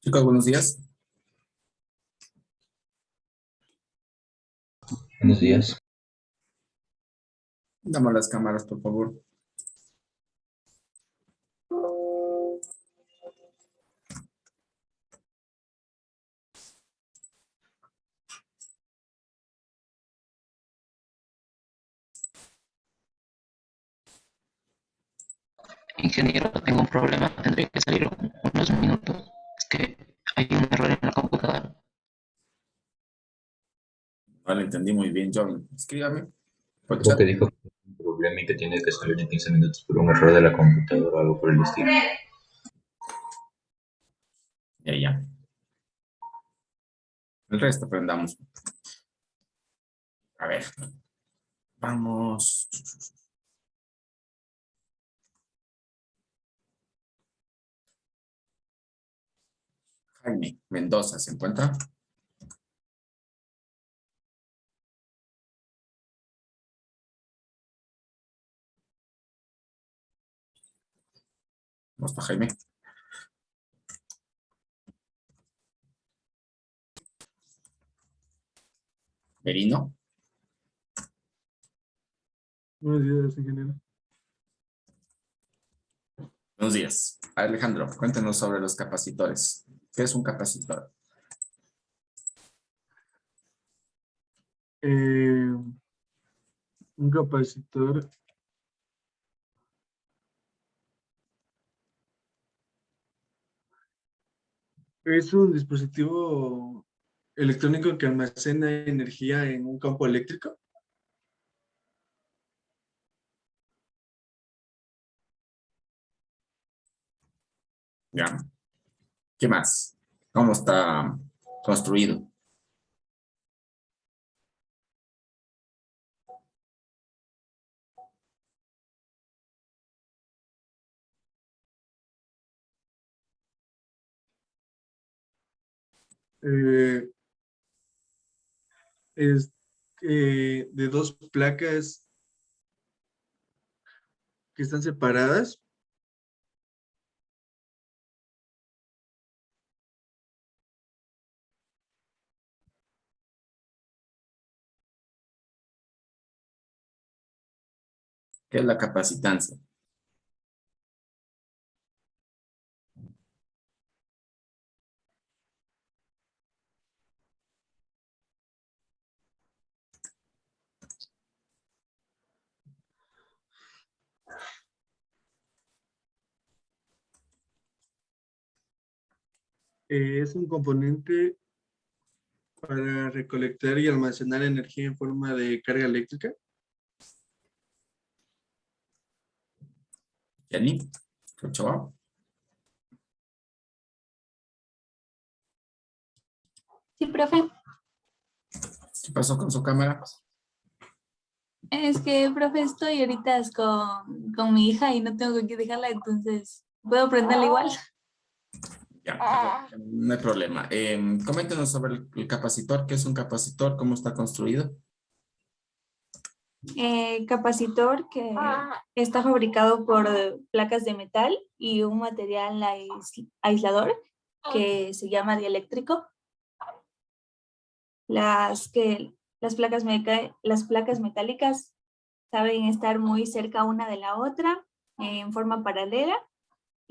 Chicos, buenos días. Buenos días. Dame las cámaras, por favor. Ingeniero, tengo un problema. Tendré que salir unos minutos. Es que hay un error en la computadora. No lo entendí muy bien, John. Escríbame por Creo chat. que dijo que tiene un problema y que tiene que salir en 15 minutos por un error de la computadora o algo por el estilo. Ya, ya. El resto aprendamos. A ver, vamos. Jaime Mendoza, ¿se encuentra? ¿Cómo está Jaime? Merino. Buenos días, ingeniero. Buenos días. Alejandro, cuéntenos sobre los capacitores. ¿Qué es un capacitor? Eh, un capacitor es un dispositivo electrónico que almacena energía en un campo eléctrico. Ya. ¿Qué más? ¿Cómo está construido? Eh, es de dos placas que están separadas. ¿Qué es la capacitancia? Es un componente para recolectar y almacenar energía en forma de carga eléctrica. Jenny, Ochoa. Sí, profe. ¿Qué pasó con su cámara? Es que, profe, estoy ahorita con mi hija y no tengo con qué dejarla, entonces, ¿puedo prenderla igual? Ya, no hay problema. Coméntenos sobre el capacitor. ¿Qué es un capacitor? ¿Cómo está construido? Capacitor que está fabricado por placas de metal y un material aislador que se llama dieléctrico. Las placas metálicas saben estar muy cerca una de la otra en forma paralela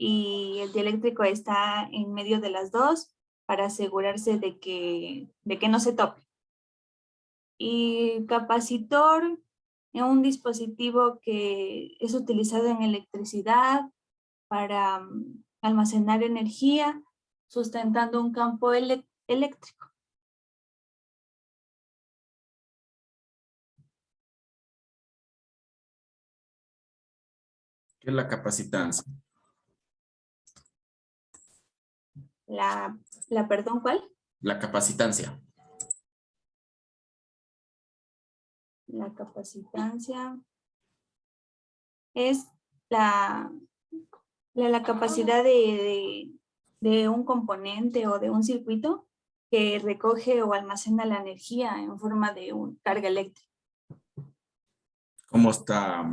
y el dieléctrico está en medio de las dos para asegurarse de que no se tope. Y capacitor es un dispositivo que es utilizado en electricidad para almacenar energía, sustentando un campo eléctrico. ¿Qué es la capacitancia? Perdón, ¿cuál? La capacitancia. La capacitancia es la, la capacidad de un componente o de un circuito que recoge o almacena la energía en forma de una carga eléctrica. ¿Cómo está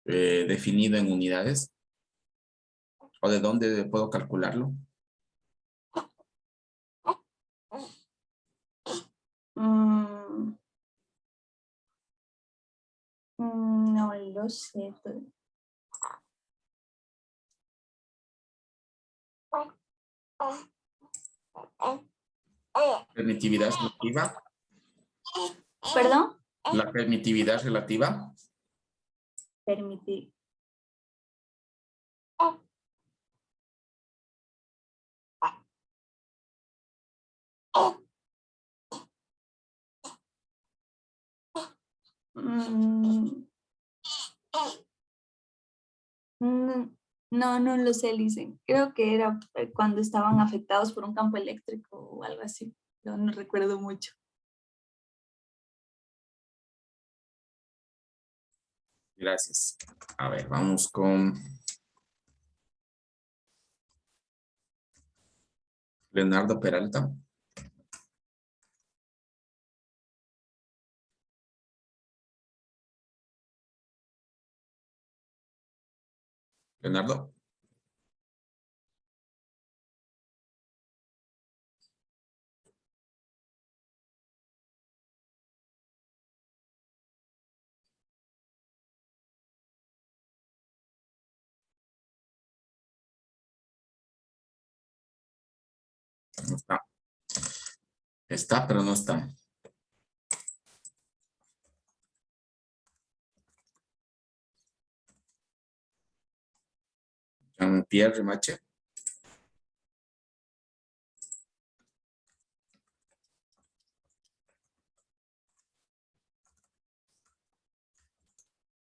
definido en unidades? ¿O de dónde puedo calcularlo? Mm, no lo sé. Permitividad relativa. ¿Perdón? La permitividad relativa. Permitir. Mm, no lo sé, Licen. Creo que era cuando estaban afectados por un campo eléctrico o algo así. No recuerdo mucho. Gracias. A ver, vamos con Leonardo Peralta. Leonardo. No está. Está, pero no está. Jean-Pierre Remache.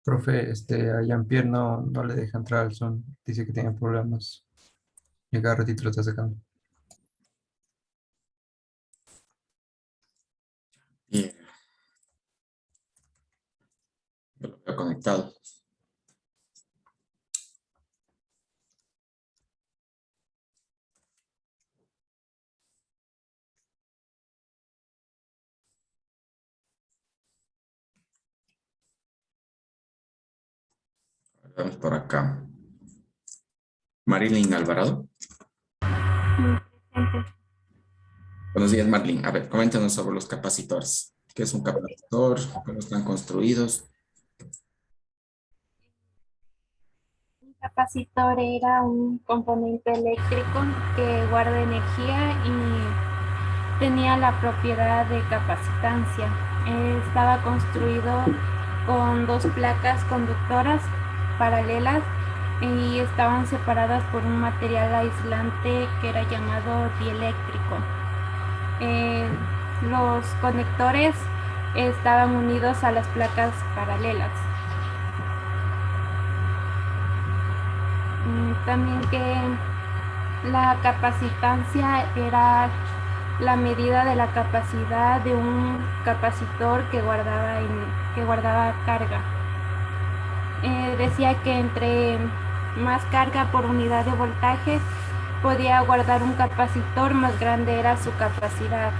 Profe, a Jean-Pierre no le deja entrar al Zoom. Dice que tiene problemas. Y cada ratito lo está sacando. Bien. Yo lo veo conectado. Vamos por acá. Marilyn Alvarado. Buenos días, Marilyn. A ver, coméntanos sobre los capacitores. ¿Qué es un capacitor? ¿Cómo están construidos? Un capacitor era un componente eléctrico que guarda energía y tenía la propiedad de capacitancia. Estaba construido con dos placas conductoras paralelas y estaban separadas por un material aislante que era llamado dieléctrico. Los conectores estaban unidos a las placas paralelas. También que la capacitancia era la medida de la capacidad de un capacitor que guardaba carga. Decía que entre más carga por unidad de voltaje podía guardar un capacitor, más grande era su capacidad.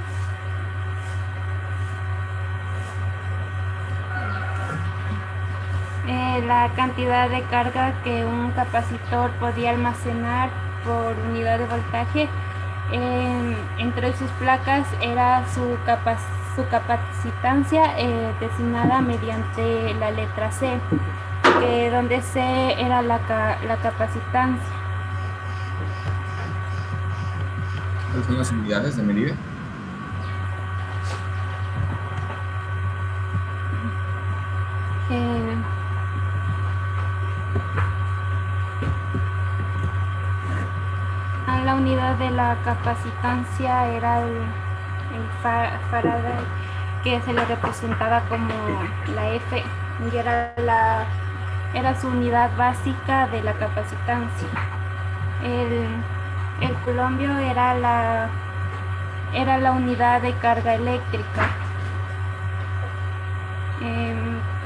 La cantidad de carga que un capacitor podía almacenar por unidad de voltaje entre sus placas era su capacitancia designada mediante la letra C, donde C era la capacitancia. ¿Cuáles son las unidades de medida? La unidad de la capacitancia era el Faraday, que se le representaba como la F, y era su unidad básica de la capacitancia. El coulombio era la unidad de carga eléctrica.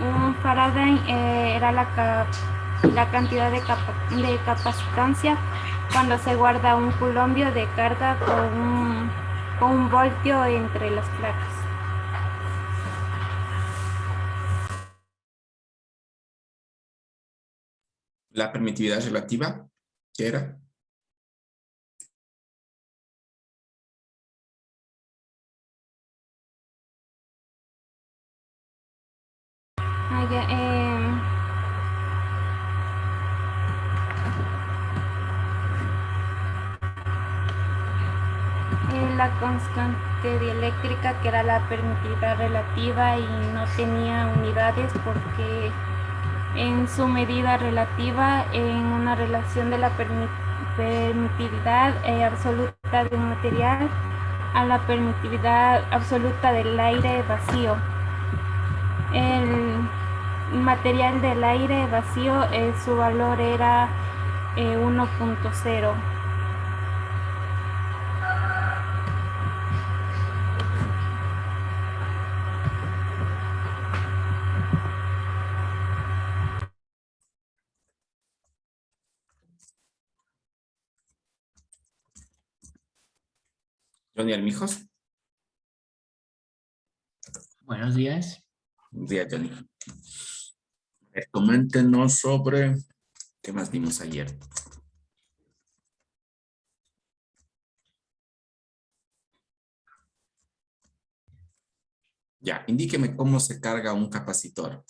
Un Faraday era la cantidad de capacitancia cuando se guarda un coulombio de carga con un voltio entre las placas. La permitividad relativa, ¿qué era? Ah, ya, la constante dieléctrica, que era la permitividad relativa y no tenía unidades porque en su medida relativa en una relación de la permitividad absoluta de un material a la permitividad absoluta del aire vacío. El material del aire vacío, su valor era 1.0. Johnny Armijos. Buenos días. Buenos días, Johnny. Coméntenos sobre qué más vimos ayer. Ya, indíqueme cómo se carga un capacitor.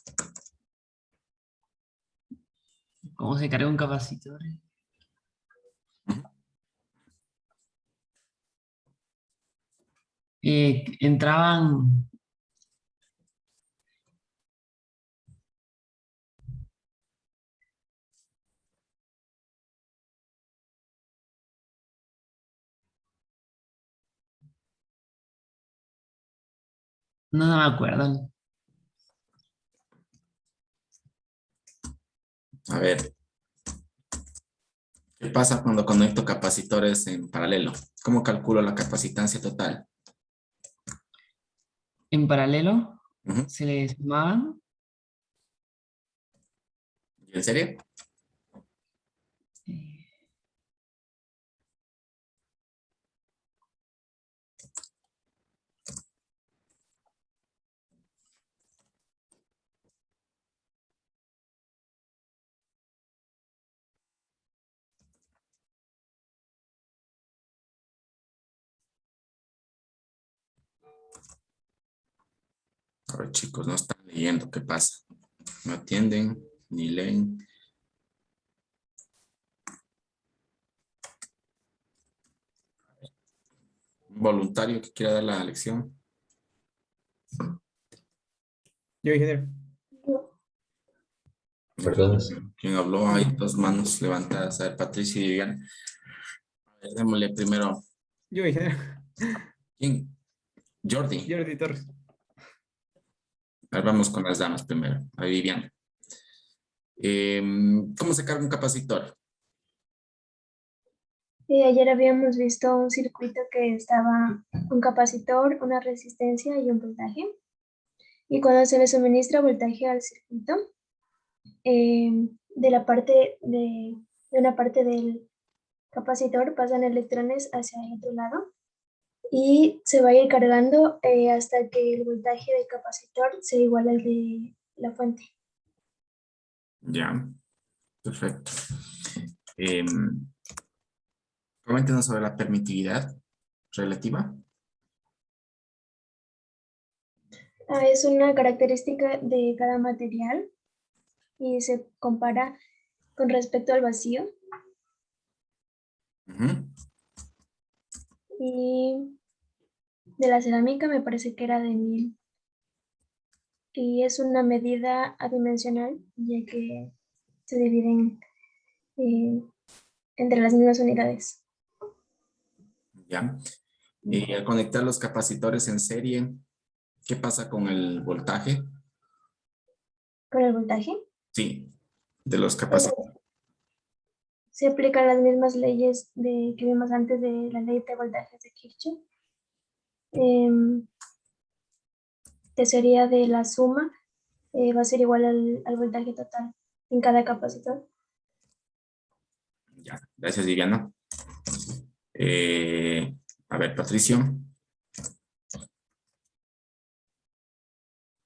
¿Cómo se carga un capacitor? Entraban... No me acuerdo. A ver, ¿qué pasa cuando conecto capacitores en paralelo? ¿Cómo calculo la capacitancia total? En paralelo Ujú. se les sumaban. ¿En serio? A ver, chicos, no están leyendo. ¿Qué pasa? No atienden ni leen. Un voluntario que quiera dar la lección. Yo, ingeniero. Perdón. ¿Quién habló? Hay dos manos levantadas. A ver, Patricia y Vivian. A ver, démosle primero. Yo, ingeniero. ¿Quién? Jordi. Jordi Torres. A ver, vamos con las damas primero. A ver, Vivian. ¿Cómo se carga un capacitor? Ayer habíamos visto un circuito que estaba un capacitor, una resistencia y un voltaje. Y cuando se le suministra voltaje al circuito, de una parte del capacitor pasan electrones hacia el otro lado y se va a ir cargando hasta que el voltaje del capacitor sea igual al de la fuente. Ya, perfecto. Coméntenos sobre la permitividad relativa. Es una característica de cada material y se compara con respecto al vacío. Ujú. Y de la cerámica me parece que era de 1000. Y es una medida adimensional, ya que se dividen entre las mismas unidades. Ya. Y al conectar los capacitores en serie, ¿qué pasa con el voltaje? ¿Con el voltaje? Sí, de los capacitores. Se aplican las mismas leyes que vimos antes de la ley de voltajes de Kirchhoff, que sería de la suma, va a ser igual al voltaje total en cada capacitor. Ya, gracias, Viviana. A ver, Patricio.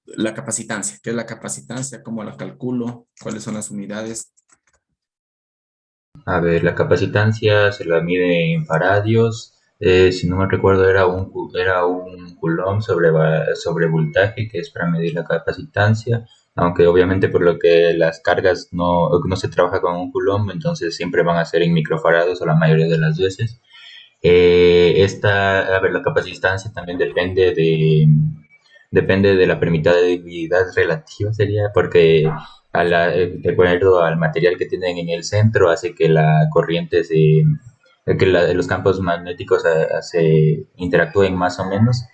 La capacitancia. ¿Qué es la capacitancia? ¿Cómo la calculo? ¿Cuáles son las unidades? A ver, la capacitancia se la mide en faradios. Si no me recuerdo, era un coulomb sobre voltaje, que es para medir la capacitancia. aunque obviamente por lo que las cargas no se trabaja con un coulomb, entonces siempre van a ser en microfarados o la mayoría de las veces. A ver, la capacitancia también depende de la permitividad relativa, sería, porque de acuerdo al material que tienen en el centro, hace que la corriente los campos magnéticos se interactúen más o menos,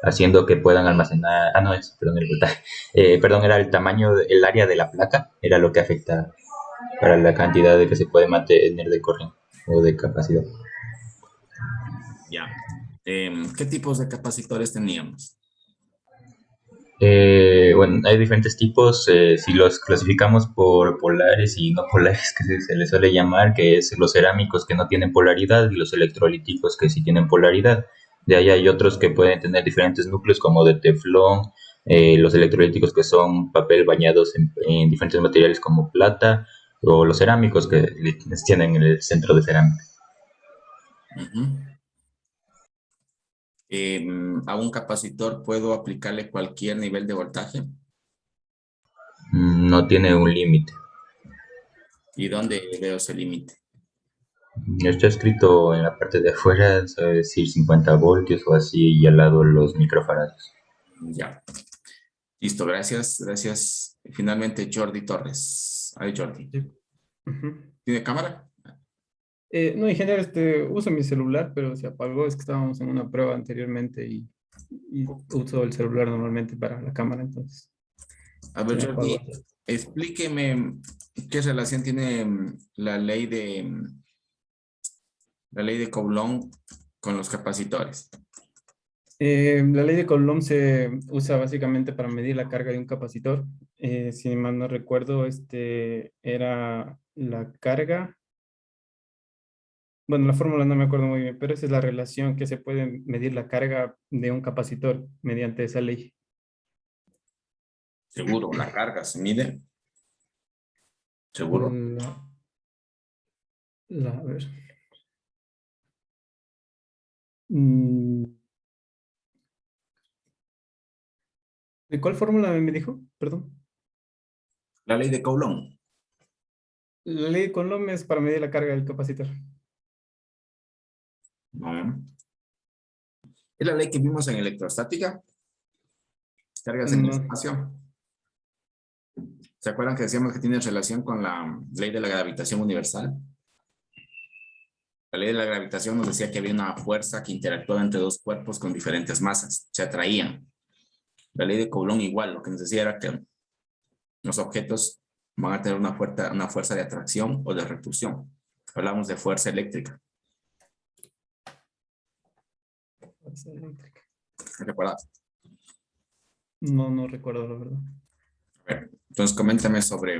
haciendo que puedan almacenar, no, perdón, el voltaje, perdón, era el tamaño, el área de la placa, era lo que afecta para la cantidad de que se puede mantener de corriente o de capacidad. Ya. ¿Qué tipos de capacitores teníamos? Bueno, hay diferentes tipos, si los clasificamos por polares y no polares, que se les suele llamar, que es los cerámicos que no tienen polaridad y los electrolíticos que sí tienen polaridad. De ahí hay otros que pueden tener diferentes núcleos como de teflón, los electrolíticos que son papel bañados en diferentes materiales como plata, o los cerámicos que tienen en el centro de cerámica. ¿A un capacitor puedo aplicarle cualquier nivel de voltaje? No tiene un límite. ¿Y dónde veo ese límite? Está escrito en la parte de afuera, sabe decir 50 voltios o así, y al lado los microfarados. Ya. Listo, gracias, gracias. Finalmente, Jordi Torres. Ay, Jordi. Sí. ¿Tiene cámara? No, ingeniero, uso mi celular, pero se apagó. Es que estábamos en una prueba anteriormente y uso el celular normalmente para la cámara, entonces. A ver, se me Jordi, apagó. explíqueme qué relación tiene la ley de Coulomb con los capacitores. La ley de Coulomb se usa básicamente para medir la carga de un capacitor. Si mal no recuerdo, era la carga. Bueno, la fórmula no me acuerdo muy bien, pero esa es la relación que se puede medir la carga de un capacitor mediante esa ley. Seguro, la carga se mide. Seguro. A ver. ¿De cuál fórmula me dijo? Perdón. La ley de Coulomb. La ley de Coulomb es para medir la carga del capacitor. No. Es la ley que vimos en electrostática. Cargas en el espacio. ¿Se acuerdan que decíamos que tiene relación con la ley de la gravitación universal? La ley de la gravitación nos decía que había una fuerza que interactuaba entre dos cuerpos con diferentes masas. Se atraían. La ley de Coulomb igual, lo que nos decía era que los objetos van a tener una fuerza de atracción o de repulsión. Hablamos de fuerza eléctrica. Fuerza eléctrica. ¿Recuerdas? No recuerdo la verdad. A ver, entonces coméntame sobre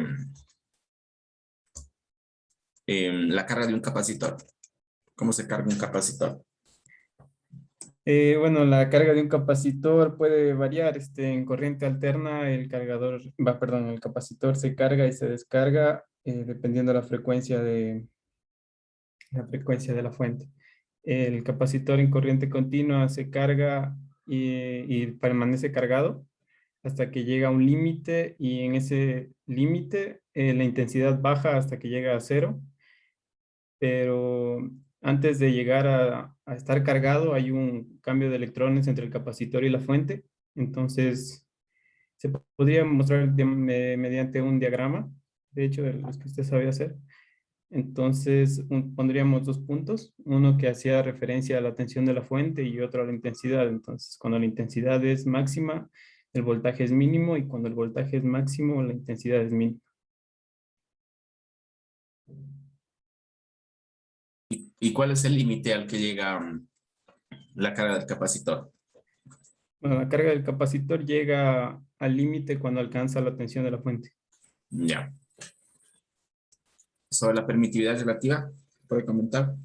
la carga de un capacitor. ¿Cómo se carga un capacitor? Bueno, la carga de un capacitor puede variar. En corriente alterna, el capacitor se carga y se descarga dependiendo de la frecuencia de la fuente. El capacitor en corriente continua se carga y permanece cargado hasta que llega a un límite, y en ese límite la intensidad baja hasta que llega a cero. Pero antes de llegar a estar cargado hay un cambio de electrones entre el capacitor y la fuente. Entonces se podría mostrar mediante un diagrama, de hecho, de los que usted sabe hacer. Entonces pondríamos dos puntos, uno que hacía referencia a la tensión de la fuente y otro a la intensidad. Entonces, cuando la intensidad es máxima, el voltaje es mínimo, y cuando el voltaje es máximo, la intensidad es mínima. ¿Y cuál es el límite al que llega la carga del capacitor? Bueno, la carga del capacitor llega al límite cuando alcanza la tensión de la fuente. Ya. Sobre la permitividad relativa, ¿puede comentar?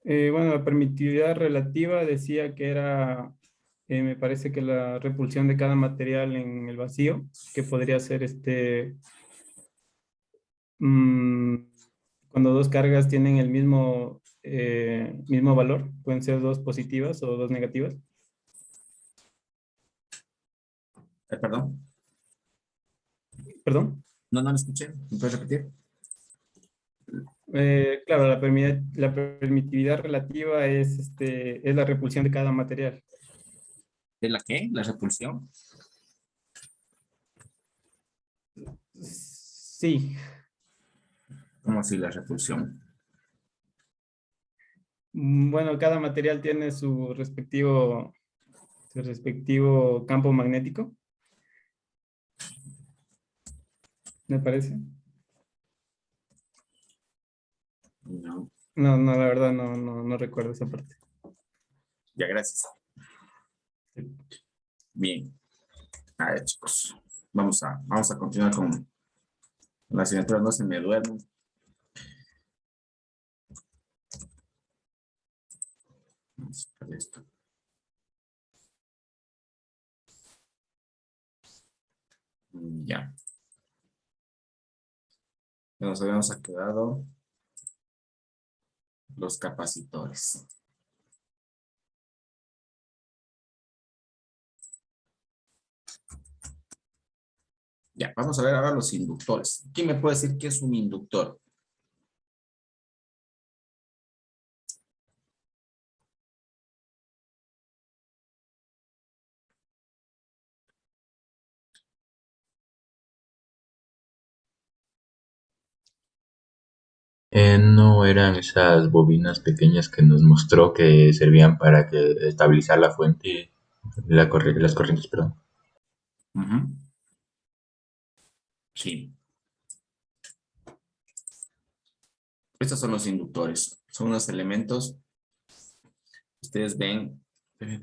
Bueno, la permitividad relativa decía que era, me parece que la repulsión de cada material en el vacío, que podría ser cuando dos cargas tienen el mismo valor, pueden ser dos positivas o dos negativas. Perdón. perdón. No, no lo escuché. ¿Me puedes repetir? Claro, la permitividad relativa es la repulsión de cada material. ¿De la qué? ¿La repulsión? Sí. ¿Cómo así la repulsión? Bueno, cada material tiene su respectivo campo magnético. ¿Me parece? No. No, la verdad no recuerdo esa parte. Ya, gracias. Bien. A ver, chicos. Vamos a continuar con la asignatura. No se me duermen. Vamos a sacar esto. Ya. Nos habíamos quedado los capacitores. Ya, vamos a ver ahora los inductores. ¿Quién me puede decir qué es un inductor? No eran esas bobinas pequeñas que nos mostró que servían para estabilizar la fuente, las corrientes, perdón. Ujú. Sí. Estos son los inductores. Son unos elementos. Ustedes ven,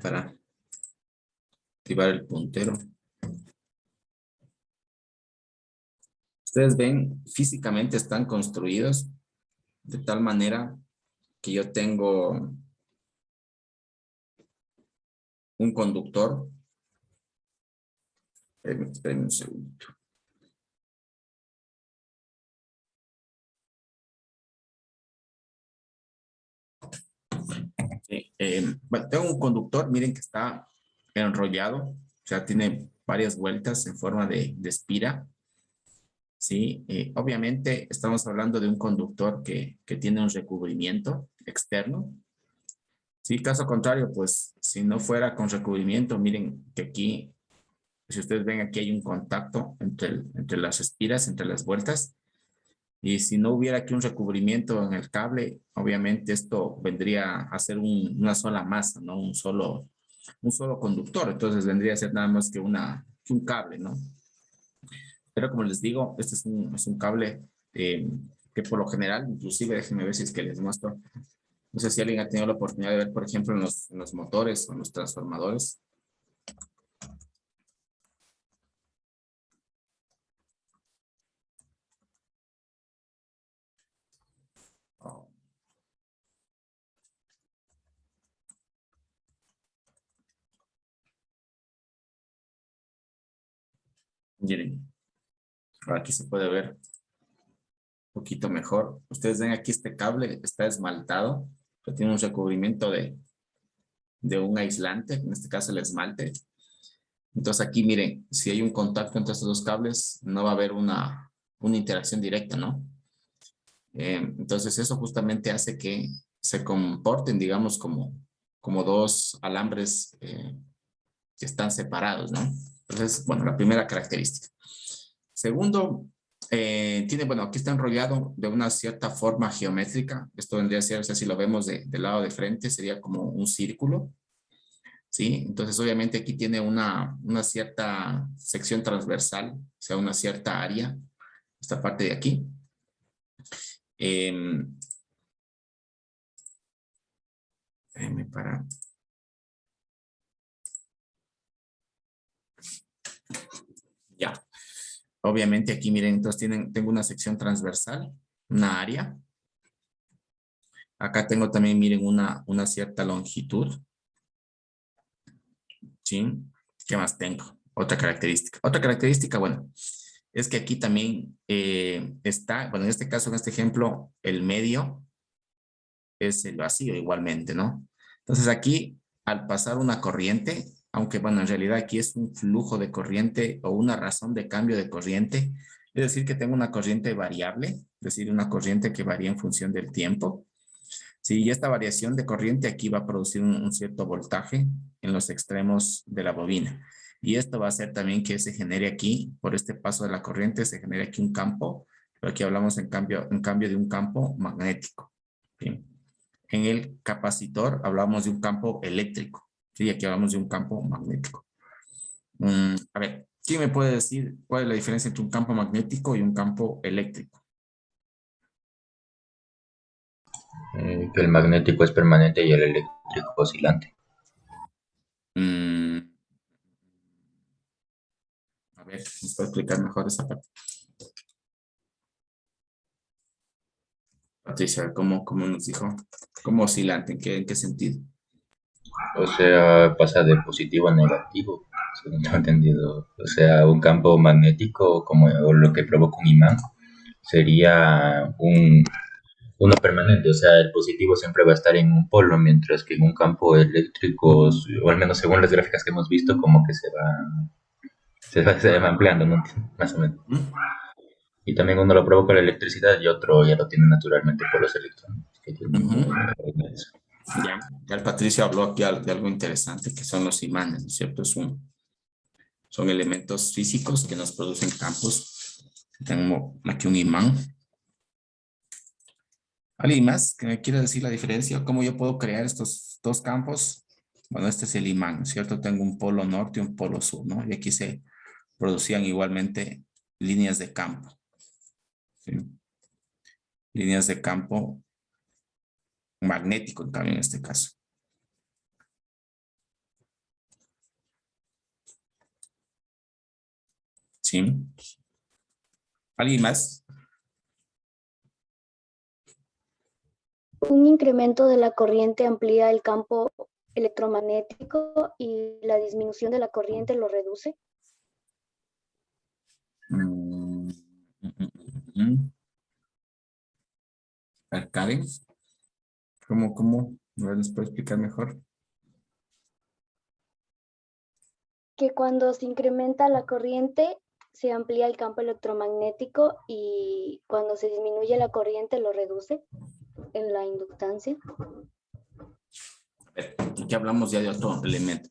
para activar el puntero. Ustedes ven, físicamente están construidos de tal manera que yo tengo un conductor. Espérenme un segundo. Bueno, tengo un conductor, miren que está enrollado, o sea, tiene varias vueltas en forma de espira. Sí, obviamente estamos hablando de un conductor que tiene un recubrimiento externo. Sí, caso contrario, pues si no fuera con recubrimiento, miren que aquí, si ustedes ven aquí hay un contacto entre las espiras, entre las vueltas. Y si no hubiera aquí un recubrimiento en el cable, obviamente esto vendría a ser una sola masa, ¿no? Un solo conductor. Entonces vendría a ser nada más que un cable, ¿no? Pero como les digo, este es un cable que por lo general, inclusive déjenme ver si es que les muestro. No sé si alguien ha tenido la oportunidad de ver, por ejemplo, en los motores o en los transformadores. Oh. Miren, aquí se puede ver un poquito mejor. Ustedes ven aquí este cable, está esmaltado, pero tiene un recubrimiento de un aislante, en este caso el esmalte. Entonces aquí miren, si hay un contacto entre estos dos cables, no va a haber una interacción directa, ¿no? Entonces eso justamente hace que se comporten, digamos, como dos alambres que están separados, ¿no? Entonces, bueno, la primera característica. Segundo, bueno, aquí está enrollado de una cierta forma geométrica. Esto vendría a ser, o sea, si lo vemos del lado de frente, sería como un círculo. ¿Sí? Entonces, obviamente aquí tiene una cierta sección transversal, o sea, una cierta área, esta parte de aquí. Para... Ya. Obviamente aquí, miren, entonces tengo una sección transversal, una área. Acá tengo también, miren, una cierta longitud. ¿Sí? ¿Qué más tengo? Otra característica. Otra característica, bueno, es que aquí también está, bueno, en este caso, en este ejemplo, el medio es el vacío igualmente, ¿no? Entonces aquí, al pasar una corriente, aunque bueno, en realidad aquí es un flujo de corriente o una razón de cambio de corriente. Es decir, que tengo una corriente variable, es decir, una corriente que varía en función del tiempo. Sí, y esta variación de corriente aquí va a producir un cierto voltaje en los extremos de la bobina. Y esto va a hacer también que se genere aquí, por este paso de la corriente, se genere aquí un campo, pero aquí hablamos en cambio de un campo magnético. Bien. En el capacitor hablamos de un campo eléctrico. Sí, aquí hablamos de un campo magnético. A ver, ¿quién me puede decir cuál es la diferencia entre un campo magnético y un campo eléctrico? Que el magnético es permanente y el eléctrico oscilante. A ver, ¿nos puede explicar mejor esa parte? Patricia, ¿cómo nos dijo? ¿Cómo oscilante? ¿En qué sentido? O sea, pasa de positivo a negativo, según yo he entendido. O sea, un campo magnético, como o lo que provoca un imán, sería uno permanente. O sea, el positivo siempre va a estar en un polo, mientras que en un campo eléctrico, o al menos según las gráficas que hemos visto, como que se va ampliando, ¿no? Más o menos. Y también uno lo provoca la electricidad y otro ya lo tiene naturalmente por los electrones. Que tienen eso. Ya el Patricio habló aquí de algo interesante, que son los imanes, ¿no es cierto? Son elementos físicos que nos producen campos. Tengo aquí un imán. ¿Alguien más que me quiera decir la diferencia? ¿Cómo yo puedo crear estos dos campos? Bueno, este es el imán, ¿no es cierto? Tengo un polo norte y un polo sur, ¿no? Y aquí se producían igualmente líneas de campo. ¿Sí? Líneas de campo magnético, en cambio, en este caso. ¿Sí? ¿Alguien más? Un incremento de la corriente amplía el campo electromagnético y la disminución de la corriente lo reduce. Karen, ¿cómo? ¿Nos puede explicar mejor? Que cuando se incrementa la corriente, se amplía el campo electromagnético y cuando se disminuye la corriente lo reduce en la inductancia. Aquí hablamos ya de otro elemento.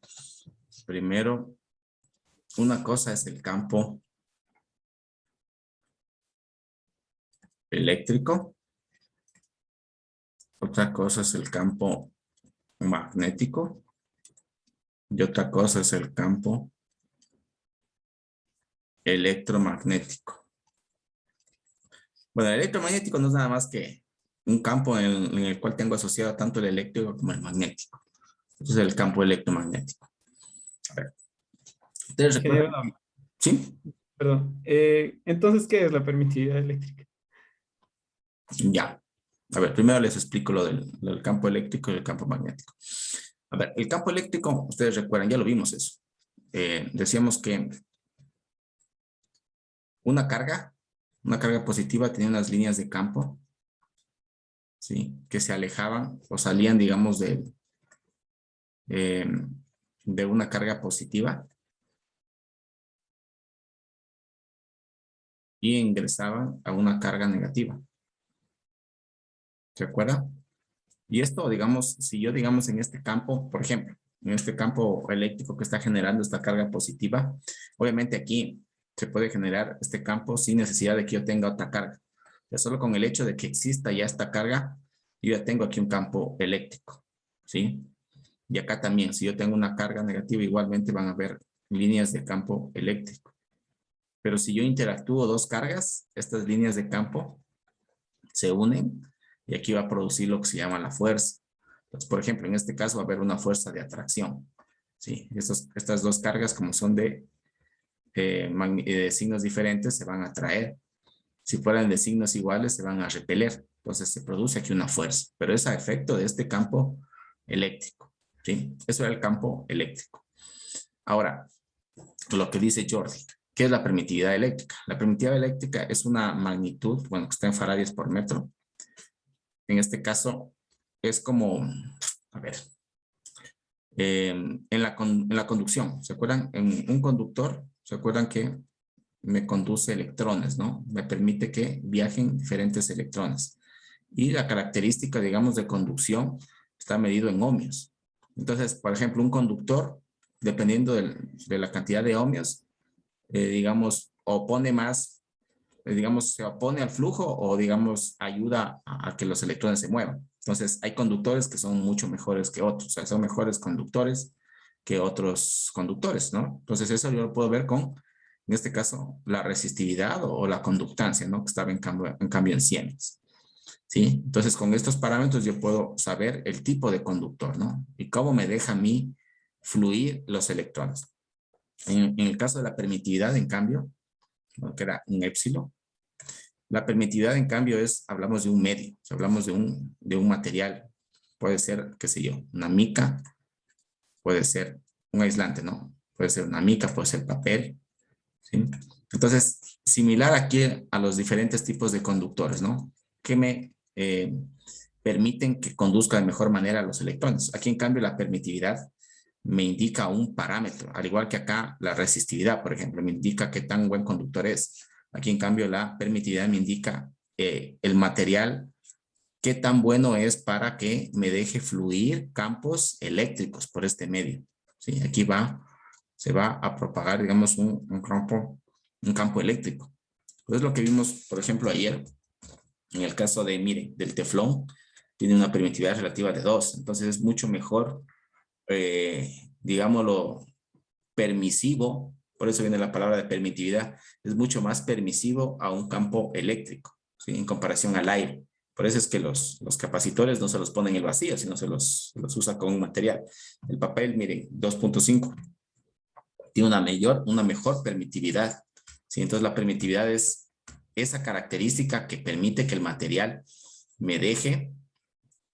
Primero, una cosa es el campo eléctrico. Otra cosa es el campo magnético. Y otra cosa es el campo electromagnético. Bueno, el electromagnético no es nada más que un campo en el cual tengo asociado tanto el eléctrico como el magnético. Entonces el campo electromagnético. A ver. ¿Ustedes recuerdan? ¿Sí? Perdón. Entonces, ¿qué es la permitividad eléctrica? Ya. A ver, primero les explico lo del campo eléctrico y el campo magnético. A ver, el campo eléctrico, ustedes recuerdan, ya lo vimos eso. Decíamos que una carga positiva tenía unas líneas de campo, ¿sí? Que se alejaban o salían, digamos, de una carga positiva y ingresaban a una carga negativa. ¿Se acuerda? Y esto, digamos, si yo, digamos, en este campo, por ejemplo, en este campo eléctrico que está generando esta carga positiva, obviamente aquí se puede generar este campo sin necesidad de que yo tenga otra carga. Ya solo con el hecho de que exista ya esta carga, yo ya tengo aquí un campo eléctrico, ¿sí? Y acá también, si yo tengo una carga negativa, igualmente van a haber líneas de campo eléctrico. Pero si yo interactúo dos cargas, estas líneas de campo se unen y aquí va a producir lo que se llama la fuerza. Entonces, por ejemplo, en este caso va a haber una fuerza de atracción. ¿Sí? Estas dos cargas, como son de signos diferentes, se van a atraer. Si fueran de signos iguales, se van a repeler. Entonces, se produce aquí una fuerza. Pero es a efecto de este campo eléctrico. ¿Sí? Eso era el campo eléctrico. Ahora, lo que dice Jordi. ¿Qué es la permitividad eléctrica? La permitividad eléctrica es una magnitud, bueno, que está en faradios por metro. En este caso, es como, a ver, En la conducción, ¿se acuerdan? En un conductor, ¿se acuerdan que me conduce electrones, ¿no? Me permite que viajen diferentes electrones. Y la característica, digamos, de conducción está medido en ohmios. Entonces, por ejemplo, un conductor, dependiendo de la cantidad de ohmios, digamos, opone más, digamos, se opone al flujo o, digamos, ayuda a que los electrones se muevan. Entonces, hay conductores que son mucho mejores que otros, o sea, son mejores conductores que otros conductores, ¿no? Entonces, eso yo lo puedo ver con, en este caso, la resistividad o la conductancia, ¿no? Que estaba en cambio en Siemens. ¿Sí? Entonces, con estos parámetros yo puedo saber el tipo de conductor, ¿no? Y cómo me deja a mí fluir los electrones. En el caso de la permitividad, en cambio, ¿no? Que era un épsilon, la permitividad, en cambio, hablamos de un medio, o sea, hablamos de un material. Puede ser, qué sé yo, una mica, puede ser un aislante, ¿no? Puede ser una mica, puede ser papel, ¿sí? Entonces, similar aquí a los diferentes tipos de conductores, ¿no? Que me permiten que conduzca de mejor manera los electrones. Aquí, en cambio, la permitividad me indica un parámetro, al igual que acá la resistividad, por ejemplo, me indica qué tan buen conductor es. Aquí, en cambio, la permitividad me indica el material, qué tan bueno es para que me deje fluir campos eléctricos por este medio. ¿Sí? Aquí se va a propagar, digamos, un campo eléctrico. Entonces, lo que vimos, por ejemplo, ayer, en el caso de, miren, del teflón, tiene una permitividad relativa de 2. Entonces, es mucho mejor, digámoslo, permisivo. Por eso viene la palabra de permitividad. Es mucho más permisivo a un campo eléctrico, ¿sí? En comparación al aire. Por eso es que los capacitores no se los ponen en el vacío, sino se los usa con un material. El papel, miren, 2.5. Tiene una mejor permitividad, ¿sí? Entonces la permitividad es esa característica que permite que el material me deje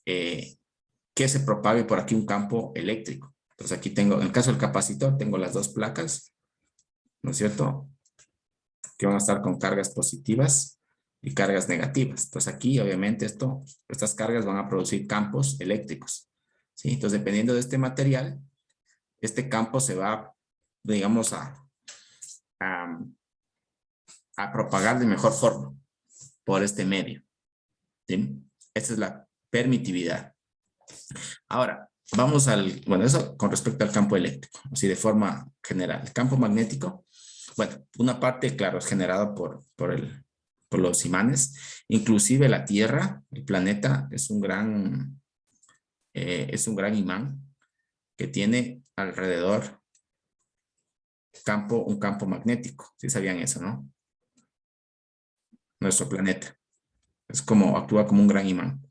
que se propague por aquí un campo eléctrico. Entonces aquí tengo, en el caso del capacitor, tengo las dos placas, ¿no es cierto? Que van a estar con cargas positivas y cargas negativas. Entonces aquí, obviamente, estas cargas van a producir campos eléctricos, ¿sí? Entonces, dependiendo de este material, este campo se va, digamos, a propagar de mejor forma por este medio, ¿sí? Esta es la permitividad. Ahora, vamos bueno, eso con respecto al campo eléctrico, así de forma general. El campo magnético, bueno, una parte, claro, es generado por los imanes. Inclusive la Tierra, el planeta, es un gran imán que tiene alrededor un campo magnético. ¿Sí sabían eso, no? Nuestro planeta. Actúa como un gran imán.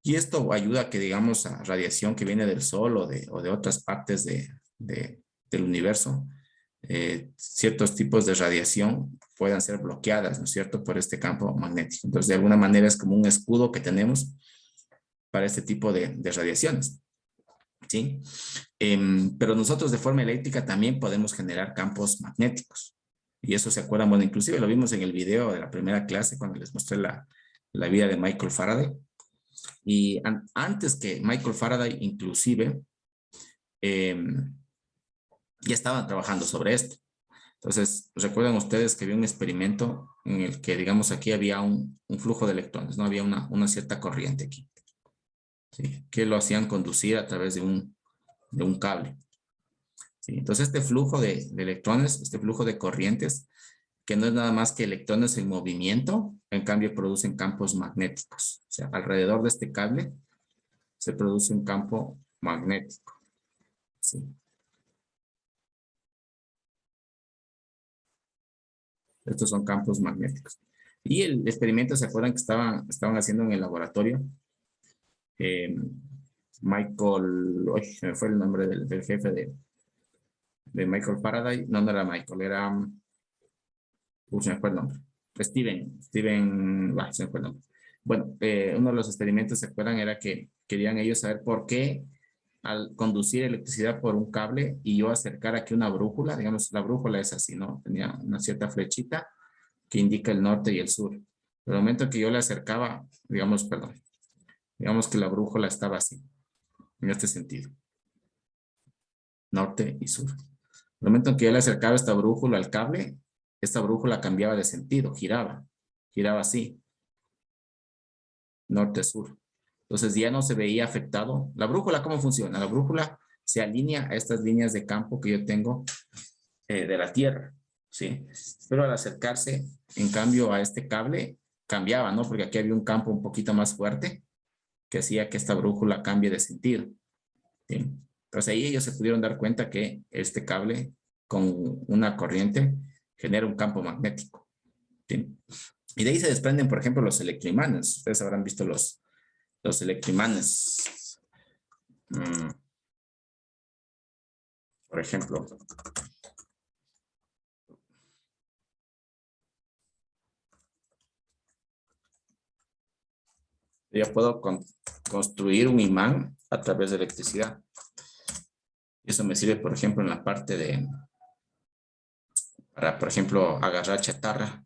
Y esto ayuda a que, digamos, a radiación que viene del Sol o de otras partes del universo, ciertos tipos de radiación puedan ser bloqueadas, ¿no es cierto?, por este campo magnético. Entonces, de alguna manera es como un escudo que tenemos para este tipo de radiaciones, ¿sí? Pero nosotros de forma eléctrica también podemos generar campos magnéticos. Y eso se acuerdan, bueno, inclusive lo vimos en el video de la primera clase cuando les mostré la vida de Michael Faraday. Y antes que Michael Faraday, inclusive, ya estaban trabajando sobre esto. Entonces, recuerdan ustedes que había un experimento en el que, digamos, aquí había un flujo de electrones, ¿no? Había una cierta corriente aquí, ¿sí? Que lo hacían conducir a través de un cable, ¿sí? Entonces, este flujo de electrones, este flujo de corrientes, que no es nada más que electrones en movimiento, en cambio producen campos magnéticos. O sea, alrededor de este cable se produce un campo magnético, ¿sí? Estos son campos magnéticos. Y el experimento, ¿se acuerdan que estaban haciendo en el laboratorio? Michael, se me fue el nombre del jefe de Michael Faraday. No era Michael, era... se me fue el nombre. Steven, se me fue el nombre. Bueno, uno de los experimentos, ¿se acuerdan? Era que querían ellos saber por qué al conducir electricidad por un cable y yo acercar aquí una brújula, digamos, la brújula es así, ¿no? Tenía una cierta flechita que indica el norte y el sur. Pero el momento que yo le acercaba, digamos que la brújula estaba así, en este sentido. norte y sur. El momento en que yo le acercaba esta brújula al cable, esta brújula cambiaba de sentido, giraba así, norte-sur. Entonces ya no se veía afectado. La brújula, ¿cómo funciona? La brújula se alinea a estas líneas de campo que yo tengo de la Tierra, ¿sí? Pero al acercarse, en cambio, a este cable, cambiaba, ¿no? Porque aquí había un campo un poquito más fuerte que hacía que esta brújula cambie de sentido, ¿sí? Entonces ahí ellos se pudieron dar cuenta que este cable con una corriente genera un campo magnético, ¿sí? Y de ahí se desprenden, por ejemplo, los electroimanes. Ustedes habrán visto los electroimanes. Por ejemplo, yo puedo construir un imán a través de electricidad. Eso me sirve, por ejemplo, en la parte de, para, por ejemplo, agarrar chatarra.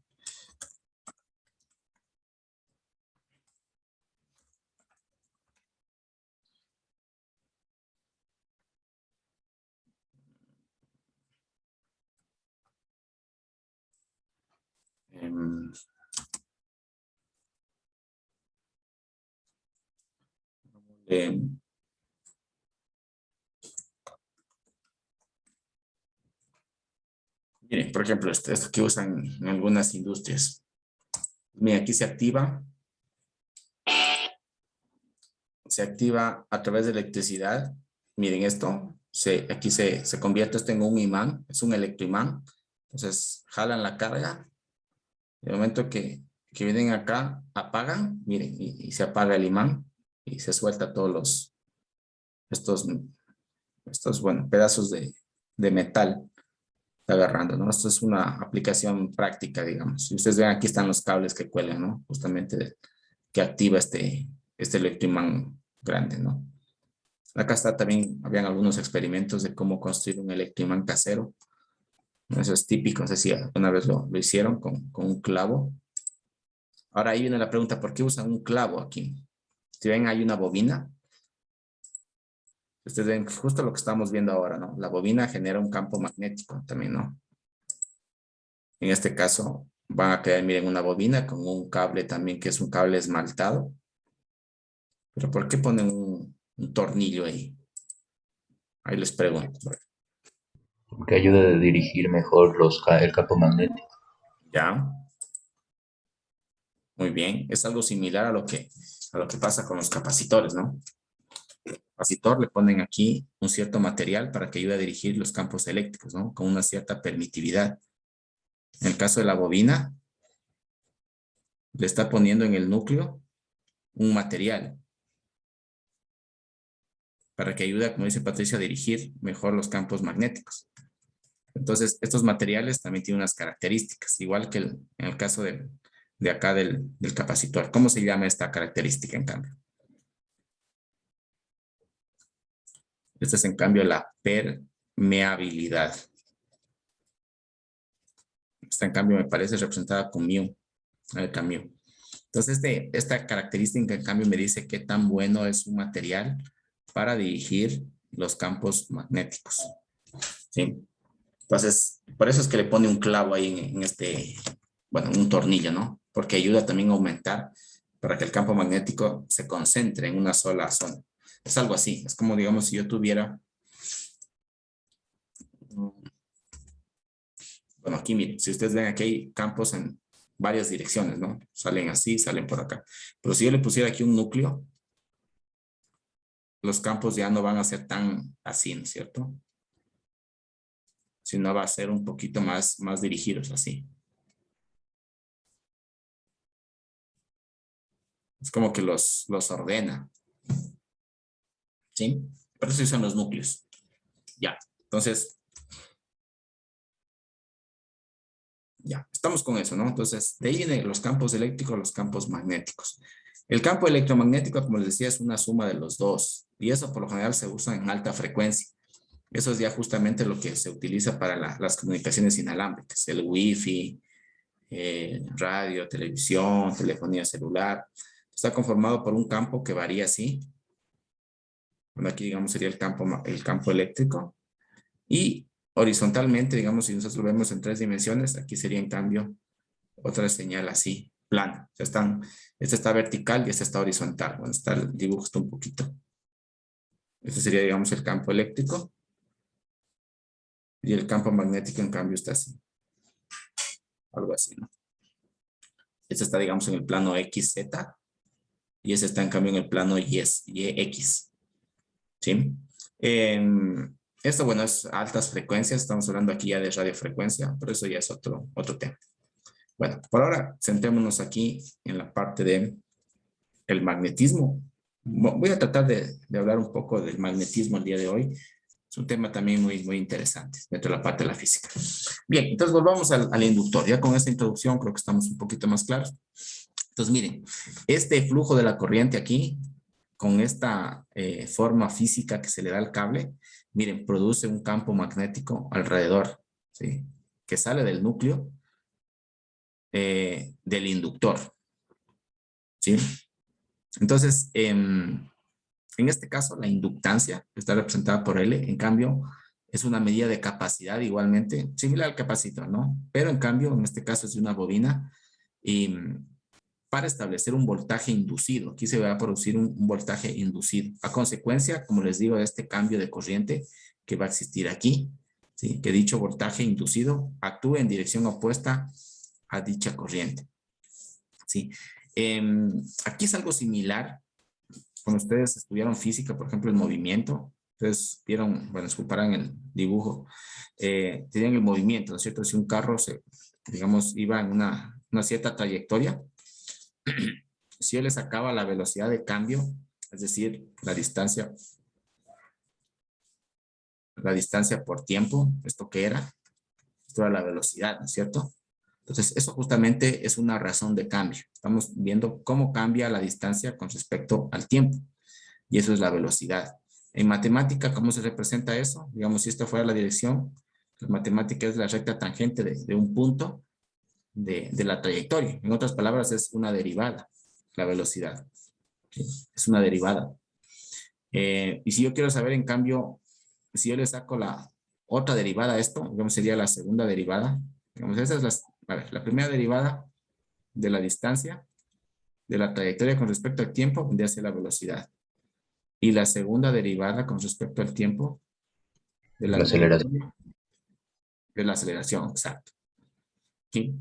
Miren, por ejemplo, esto que usan en algunas industrias. Miren, aquí se activa a través de electricidad. Miren esto, aquí se convierte esto en un imán, es un electroimán. Entonces, jalan la carga. En el momento que vienen acá, apagan, miren, y se apaga el imán y se suelta todos estos bueno, pedazos de metal agarrando, ¿no? Esto es una aplicación práctica, digamos. Si ustedes ven, aquí están los cables que cuelgan, ¿no? Justamente que activa este electroimán grande, ¿no? Acá está también, habían algunos experimentos de cómo construir un electroimán casero. Eso es típico, no sé si una vez lo hicieron con un clavo. Ahora ahí viene la pregunta, ¿por qué usan un clavo aquí? Si ven, hay una bobina. Ustedes ven justo lo que estamos viendo ahora, ¿no? La bobina genera un campo magnético también, ¿no? En este caso, van a crear, miren, una bobina con un cable también que es un cable esmaltado. Pero ¿por qué ponen un tornillo ahí? Ahí les pregunto. Que ayuda a dirigir mejor el campo magnético. Ya. Muy bien. Es algo similar a lo que pasa con los capacitores, ¿no? Capacitor le ponen aquí un cierto material para que ayude a dirigir los campos eléctricos, ¿no? Con una cierta permitividad. En el caso de la bobina, le está poniendo en el núcleo un material para que ayude, como dice Patricia, a dirigir mejor los campos magnéticos. Entonces, estos materiales también tienen unas características, igual que en el caso de acá del capacitor. ¿Cómo se llama esta característica, en cambio? Esta es, en cambio, la permeabilidad. Esta, en cambio, me parece representada con mu. Acá mu. Entonces, esta característica, en cambio, me dice qué tan bueno es un material para dirigir los campos magnéticos. ¿Sí? Entonces, por eso es que le pone un clavo ahí bueno, un tornillo, ¿no? Porque ayuda también a aumentar para que el campo magnético se concentre en una sola zona. Es algo así, es como, digamos, si yo tuviera, bueno, aquí miren, si ustedes ven, aquí hay campos en varias direcciones, ¿no? Salen así, salen por acá. Pero si yo le pusiera aquí un núcleo, los campos ya no van a ser tan así, ¿no es cierto? Sino va a ser un poquito más dirigidos así. Es como que los ordena. ¿Sí? Por eso son los núcleos. Ya, entonces, ya, estamos con eso, ¿no? Entonces, de ahí vienen los campos eléctricos, los campos magnéticos. El campo electromagnético, como les decía, es una suma de los dos. Y eso por lo general se usa en alta frecuencia. Eso es ya justamente lo que se utiliza para las comunicaciones inalámbricas. El Wi-Fi, radio, televisión, telefonía celular. Está conformado por un campo que varía así. Bueno, aquí, digamos, sería el campo eléctrico. Y horizontalmente, digamos, si nosotros lo vemos en 3 dimensiones, aquí sería en cambio otra señal así, plana. O sea, esta está vertical y esta está horizontal. Bueno, está el dibujo está un poquito. Este sería, digamos, el campo eléctrico. Y el campo magnético, en cambio, está así. Algo así, ¿no? Este está, digamos, en el plano XZ. Y ese está, en cambio, en el plano YX. ¿Sí? Esto, bueno, es altas frecuencias. Estamos hablando aquí ya de radiofrecuencia. Pero eso ya es otro tema. Bueno, por ahora, centrémonos aquí en la parte de el magnetismo. Voy a tratar de hablar un poco del magnetismo el día de hoy. Es un tema también muy interesante dentro de la parte de la física. Bien, entonces volvamos al inductor. Ya con esta introducción creo que estamos un poquito más claros. Entonces miren, este flujo de la corriente aquí, con esta forma física que se le da al cable, miren, produce un campo magnético alrededor, ¿sí? Que sale del núcleo del inductor, ¿sí? Entonces, en este caso, la inductancia está representada por L, en cambio, es una medida de capacidad igualmente, similar al capacitor, ¿no? Pero en cambio, en este caso es de una bobina, y para establecer un voltaje inducido, aquí se va a producir un voltaje inducido, a consecuencia, como les digo, de este cambio de corriente que va a existir aquí, ¿sí? Que dicho voltaje inducido actúe en dirección opuesta a dicha corriente, ¿sí? Aquí es algo similar. Cuando ustedes estudiaron física, por ejemplo, el movimiento, ustedes vieron, bueno, disculparán el dibujo, tenían el movimiento, ¿no es cierto? Si un carro, digamos, iba en una cierta trayectoria, si yo le sacaba la velocidad de cambio, es decir, la distancia por tiempo, ¿esto qué era? Esto era la velocidad, ¿no es cierto? Entonces, eso justamente es una razón de cambio. Estamos viendo cómo cambia la distancia con respecto al tiempo. Y eso es la velocidad. En matemática, ¿cómo se representa eso? Digamos, si esto fuera la dirección, la matemática es la recta tangente de un punto de la trayectoria. En otras palabras, es una derivada, la velocidad. ¿Sí? Es una derivada. Y si yo quiero saber, en cambio, si yo le saco la otra derivada a esto, digamos, sería la segunda derivada. Digamos, esa es la primera derivada de la distancia, de la trayectoria con respecto al tiempo, vendría a ser la velocidad. Y la segunda derivada con respecto al tiempo de la aceleración. De la aceleración, exacto. ¿Sí?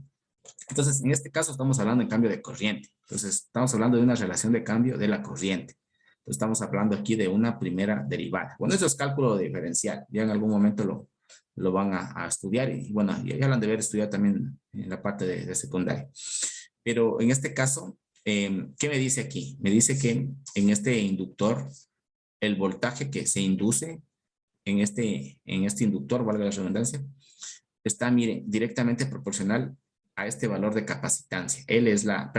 Entonces, en este caso estamos hablando en cambio de corriente. Entonces, estamos hablando de una relación de cambio de la corriente. Entonces, estamos hablando aquí de una primera derivada. Bueno, eso es cálculo diferencial. Ya en algún momento lo van a estudiar y bueno, ya lo han de haber estudiado también en la parte de secundaria. Pero en este caso, ¿qué me dice aquí? Me dice que en este inductor, el voltaje que se induce en este inductor, valga la redundancia, está, mire, directamente proporcional a este valor de capacitancia. L es a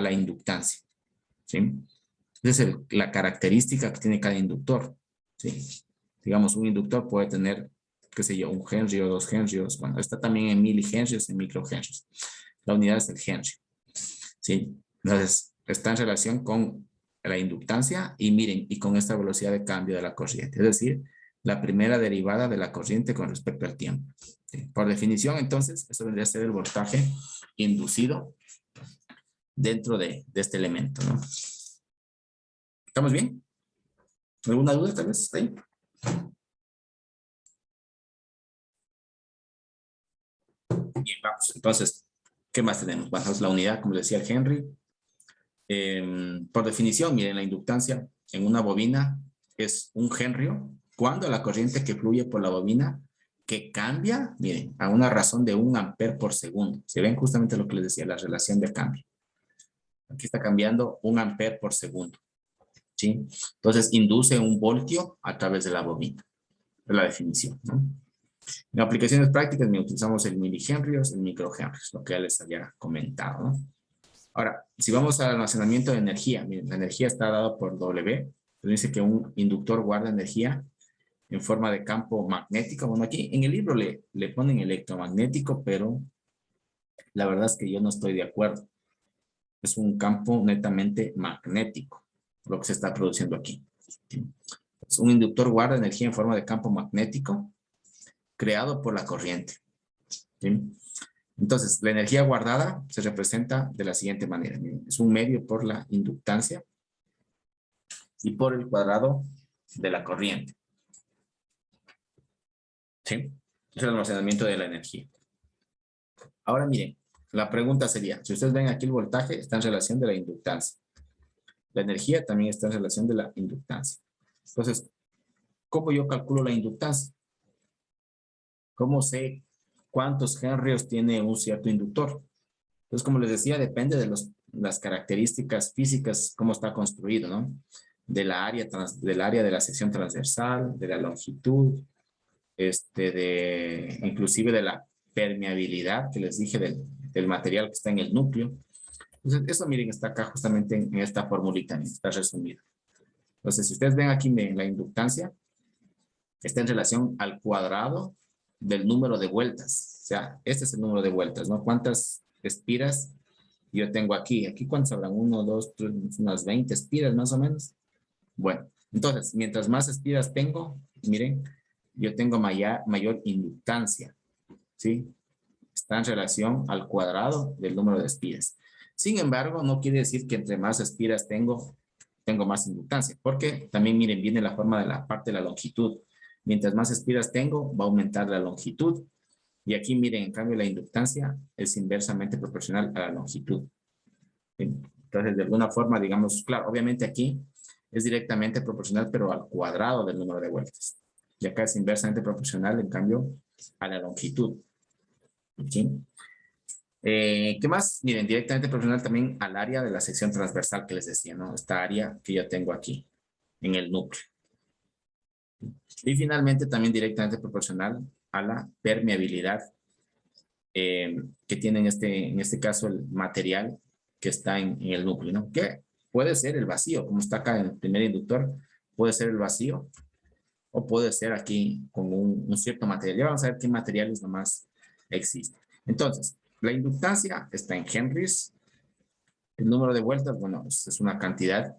la inductancia. ¿Sí? Esa es la característica que tiene cada inductor. ¿Sí? Digamos, un inductor puede tener, qué sé yo, 1 Henry o 2 Henry. Bueno, está también en milihenrios, en microhenrios. La unidad es el Henry. ¿Sí? Entonces, está en relación con la inductancia y miren, y con esta velocidad de cambio de la corriente. Es decir, la primera derivada de la corriente con respecto al tiempo. ¿Sí? Por definición, entonces, eso vendría a ser el voltaje inducido dentro de este elemento, ¿no? ¿Estamos bien? ¿Alguna duda tal vez? ¿Ahí? Bien, vamos. Entonces, ¿qué más tenemos? Bueno, es la unidad, como decía el Henry. Por definición, miren, la inductancia en una bobina es 1 henrio cuando la corriente que fluye por la bobina que cambia, miren, a una razón de 1 amper por segundo. Se ven justamente lo que les decía, la relación de cambio. Aquí está cambiando 1 amper por segundo. ¿Sí? Entonces, induce un voltio a través de la bobina. Es la definición, ¿no? En aplicaciones prácticas utilizamos el milihenrios, el microhenrios, lo que ya les había comentado, ¿no? Ahora, si vamos al almacenamiento de energía, miren, la energía está dada por W. Dice que un inductor guarda energía en forma de campo magnético. Bueno, aquí en el libro le ponen electromagnético, pero la verdad es que yo no estoy de acuerdo. Es un campo netamente magnético, lo que se está produciendo aquí. Un inductor guarda energía en forma de campo magnético creado por la corriente. ¿Sí? Entonces, la energía guardada se representa de la siguiente manera. Miren, es un medio por la inductancia y por el cuadrado de la corriente. ¿Sí? Es el almacenamiento de la energía. Ahora miren, la pregunta sería, si ustedes ven aquí el voltaje está en relación de la inductancia. La energía también está en relación de la inductancia. Entonces, ¿cómo yo calculo la inductancia? ¿Cómo sé cuántos henrios tiene un cierto inductor? Entonces, como les decía, depende de las características físicas, cómo está construido, ¿no? Del área de la sección transversal, de la longitud, inclusive de la permeabilidad que les dije del material que está en el núcleo. Entonces, eso miren, está acá justamente en esta formulita, está resumido. Entonces, si ustedes ven aquí la inductancia, está en relación al cuadrado del número de vueltas. O sea, este es el número de vueltas, ¿no? ¿Cuántas espiras yo tengo aquí? ¿Aquí cuántas habrán? 1, 2, 3, unas 20 espiras más o menos. Bueno, entonces, mientras más espiras tengo, miren, yo tengo mayor inductancia, ¿sí? Está en relación al cuadrado del número de espiras. Sin embargo, no quiere decir que entre más espiras tengo más inductancia, porque también, miren, viene la forma de la parte de la longitud. Mientras más espiras tengo, va a aumentar la longitud. Y aquí, miren, en cambio, la inductancia es inversamente proporcional a la longitud. Entonces, de alguna forma, digamos, claro, obviamente aquí es directamente proporcional, pero al cuadrado del número de vueltas. Y acá es inversamente proporcional, en cambio, a la longitud. ¿Sí? ¿Qué más? Miren, directamente proporcional también al área de la sección transversal que les decía, ¿no? Esta área que yo tengo aquí, en el núcleo. Y finalmente también directamente proporcional a la permeabilidad que tiene en este caso el material que está en el núcleo, ¿no? Que puede ser el vacío, como está acá en el primer inductor, puede ser el vacío o puede ser aquí con un cierto material. Ya vamos a ver qué materiales nomás existen. Entonces, la inductancia está en henries. El número de vueltas, bueno, es una cantidad.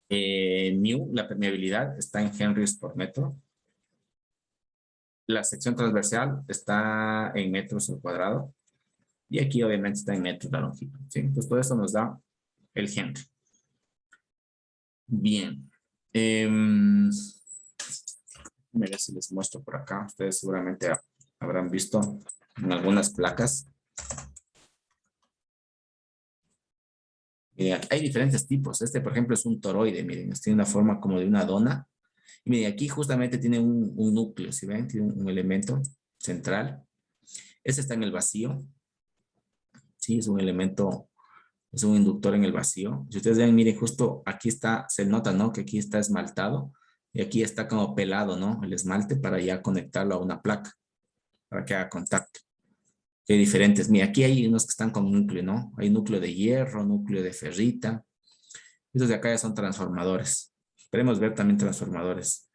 Mu, la permeabilidad, está en henries por metro. La sección transversal está en metros al cuadrado. Y aquí obviamente está en metros la longitud. ¿Sí? Entonces todo esto nos da el henry. Bien. A ver si les muestro por acá. Ustedes seguramente habrán visto en algunas placas. Miren, hay diferentes tipos. Este, por ejemplo, es un toroide. Miren, tiene una forma como de una dona. Y miren, aquí justamente tiene un núcleo. ¿Sí ven? Tiene un elemento central. Ese está en el vacío. Sí, es un elemento, es un inductor en el vacío. Si ustedes ven, miren, justo aquí está, se nota, ¿no? Que aquí está esmaltado. Y aquí está como pelado, ¿no? El esmalte para ya conectarlo a una placa. Para que haga contacto. Hay diferentes. Mira, aquí hay unos que están con núcleo, ¿no? Hay núcleo de hierro, núcleo de ferrita. Estos de acá ya son transformadores. Esperemos ver también transformadores.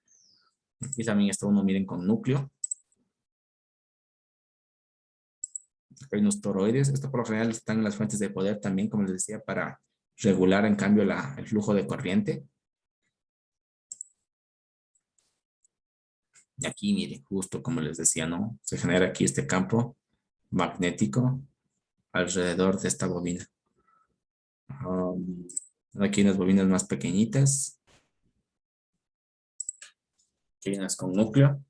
Aquí también está uno, miren, con núcleo. Acá hay unos toroides. Esto por lo general están en las fuentes de poder también, como les decía, para regular en cambio el flujo de corriente. Y aquí, miren, justo como les decía, ¿no? Se genera aquí este campo magnético alrededor de esta bobina. Aquí unas bobinas más pequeñitas. Aquí hay unas con núcleo.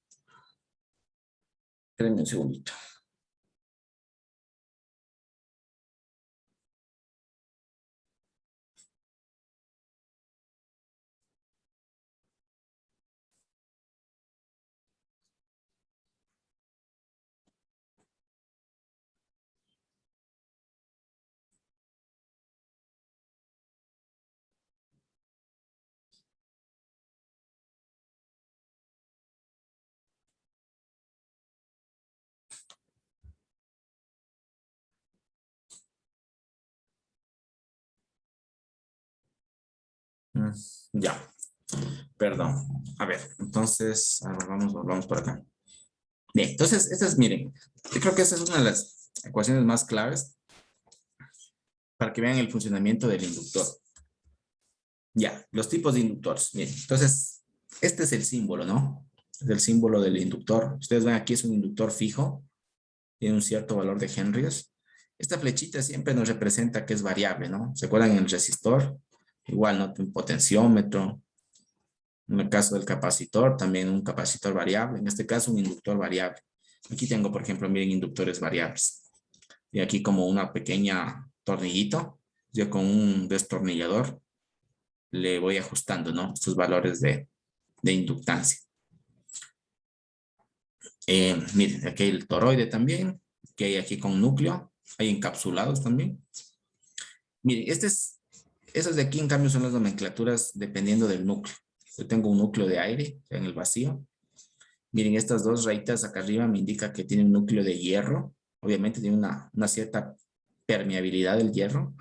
Espérenme un segundito. Ya, perdón. A ver, entonces, volvamos por acá. Bien, entonces, esta es, miren, yo creo que esta es una de las ecuaciones más claves para que vean el funcionamiento del inductor. Ya, los tipos de inductores. Bien, entonces, este es el símbolo, ¿no? es el símbolo del inductor. Ustedes ven aquí es un inductor fijo, tiene un cierto valor de henries. Esta flechita siempre nos representa que es variable, ¿no? ¿Se acuerdan en el resistor? Igual, ¿no? Un potenciómetro. En el caso del capacitor, también un capacitor variable. En este caso, un inductor variable. Aquí tengo, por ejemplo, miren, inductores variables. Y aquí como una pequeña tornillito, yo con un destornillador le voy ajustando, ¿no? Estos valores de inductancia. Miren, aquí hay el toroide también, que hay aquí con núcleo, hay encapsulados también. Miren, esas de aquí en cambio son las nomenclaturas dependiendo del núcleo. Yo tengo un núcleo de aire en el vacío. Miren, estas dos rayitas acá arriba me indica que tiene un núcleo de hierro. Obviamente tiene una cierta permeabilidad del hierro.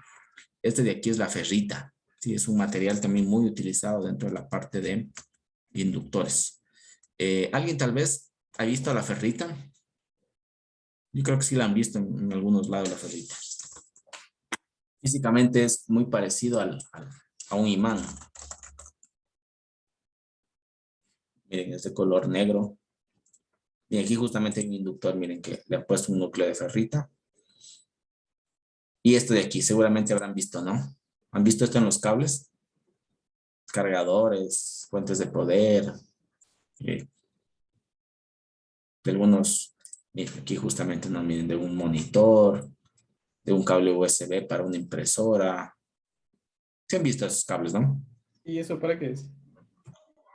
Este de aquí es la ferrita. Sí, es un material también muy utilizado dentro de la parte de inductores. ¿Alguien tal vez ha visto la ferrita? Yo creo que sí la han visto en algunos lados la ferrita. Físicamente es muy parecido a un imán. Miren, es de color negro. Y aquí justamente hay un inductor, miren que le han puesto un núcleo de ferrita. Y este de aquí, seguramente habrán visto, ¿no? ¿Han visto esto en los cables? Cargadores, fuentes de poder. De algunos, miren, aquí justamente, ¿no? Miren, de un monitor, de un cable USB para una impresora. ¿Se han visto esos cables, no? ¿Y eso para qué es?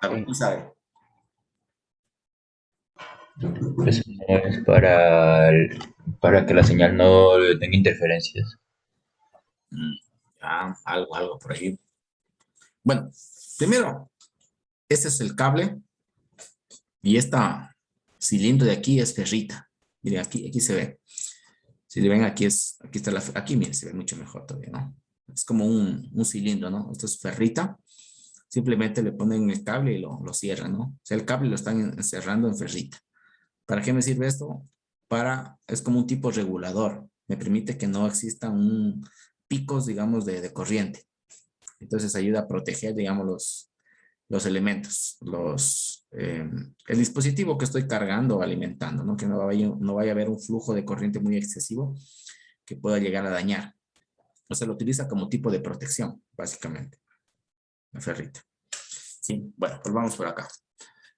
¿Alguien sabe? Eso no es para que la señal no tenga interferencias. Algo por ahí. Bueno, primero, este es el cable y esta cilindro de aquí es ferrita. Miren, aquí se ve. Si le ven, aquí está aquí miren, se ve mucho mejor todavía, ¿no? Es como un cilindro, ¿no? Esto es ferrita. Simplemente le ponen el cable y lo cierran, ¿no? O sea, el cable lo están encerrando en ferrita. ¿Para qué me sirve esto? Es como un tipo regulador. Me permite que no existan picos, digamos, de corriente. Entonces ayuda a proteger, digamos, los elementos, el dispositivo que estoy cargando o alimentando, ¿no? Que no vaya a haber un flujo de corriente muy excesivo que pueda llegar a dañar. O sea, lo utiliza como tipo de protección, básicamente, la ferrita. Sí, bueno, pues vamos por acá.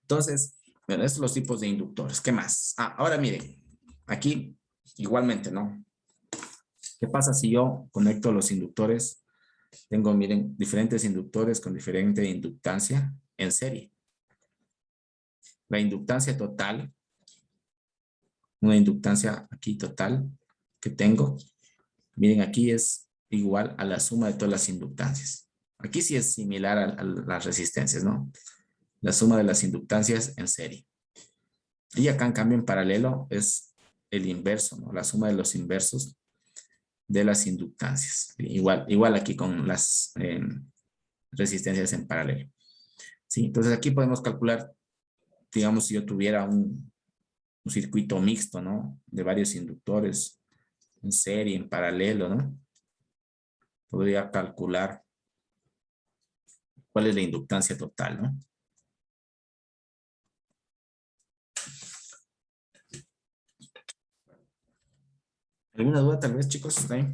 Entonces, bueno, estos son los tipos de inductores. ¿Qué más? Ahora miren, aquí igualmente, ¿no? ¿Qué pasa si yo conecto los inductores? Tengo, miren, diferentes inductores con diferente inductancia en serie. La inductancia total, una inductancia aquí total que tengo, miren, aquí es igual a la suma de todas las inductancias. Aquí sí es similar a las resistencias, ¿no? La suma de las inductancias en serie. Y acá en cambio en paralelo es el inverso, ¿no? La suma de los inversos de las inductancias. Igual aquí con las resistencias en paralelo. ¿Sí? Entonces aquí podemos calcular, digamos, si yo tuviera un circuito mixto, ¿no? De varios inductores en serie, en paralelo, ¿no? Podría calcular cuál es la inductancia total, ¿no? ¿Alguna duda tal vez, chicos? ¿Está ahí?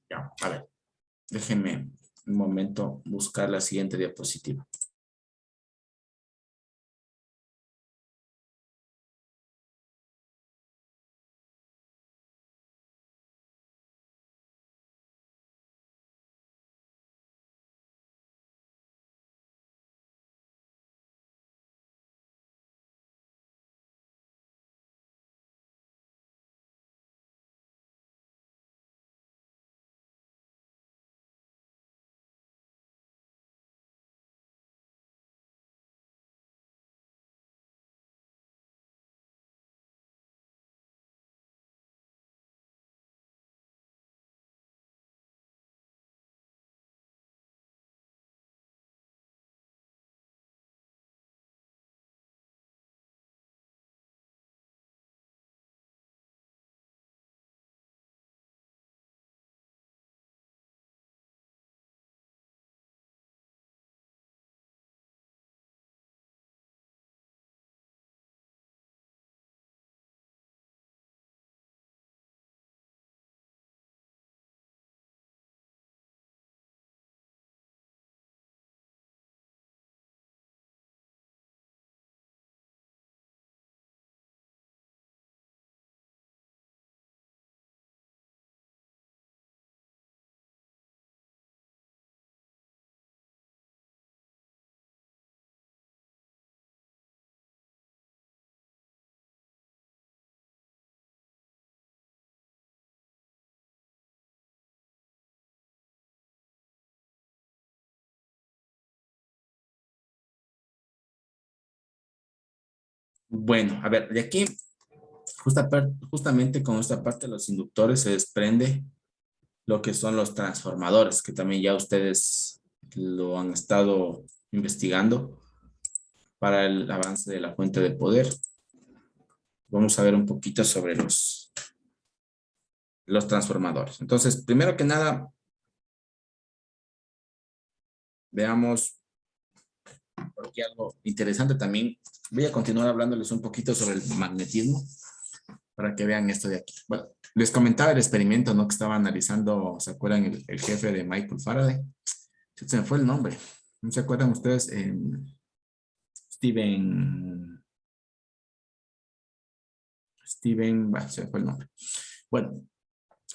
Ya, a ver. Déjenme un momento buscar la siguiente diapositiva. Bueno, a ver, de aquí, justamente con esta parte de los inductores se desprende lo que son los transformadores, que también ya ustedes lo han estado investigando para el avance de la fuente de poder. Vamos a ver un poquito sobre los transformadores. Entonces, primero que nada, veamos porque algo interesante también. Voy a continuar hablándoles un poquito sobre el magnetismo para que vean esto de aquí. Bueno, les comentaba el experimento, ¿no? Que estaba analizando, ¿se acuerdan? El jefe de Michael Faraday. Se me fue el nombre. ¿No se acuerdan ustedes? Bueno, se me fue el nombre. Bueno,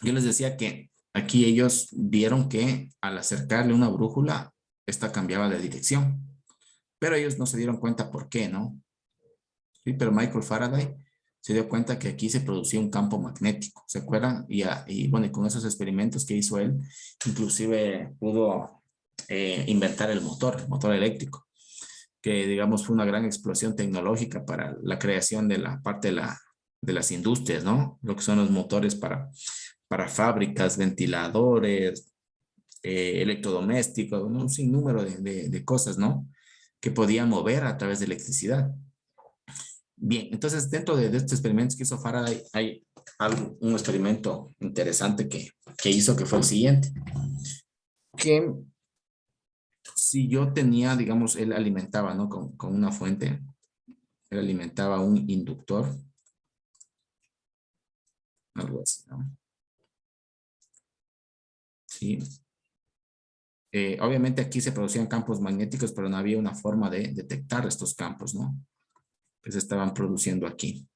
yo les decía que aquí ellos vieron que al acercarle una brújula, esta cambiaba de dirección. Pero ellos no se dieron cuenta por qué, ¿no? Sí, pero Michael Faraday se dio cuenta que aquí se producía un campo magnético, ¿se acuerdan? Y bueno, y con esos experimentos que hizo él, inclusive pudo inventar el motor eléctrico, que digamos fue una gran explosión tecnológica para la creación de la parte de las industrias, ¿no? Lo que son los motores para fábricas, ventiladores, electrodomésticos, ¿no? Un sinnúmero de cosas, ¿no? Que podían mover a través de electricidad. Bien, entonces dentro de estos experimentos que hizo Faraday hay un experimento interesante que hizo, que fue el siguiente. Que si yo tenía, digamos, él alimentaba, ¿no? Con una fuente, él alimentaba un inductor, algo así, ¿no? Sí. Obviamente aquí se producían campos magnéticos, pero no había una forma de detectar estos campos, ¿no? Que se estaban produciendo aquí.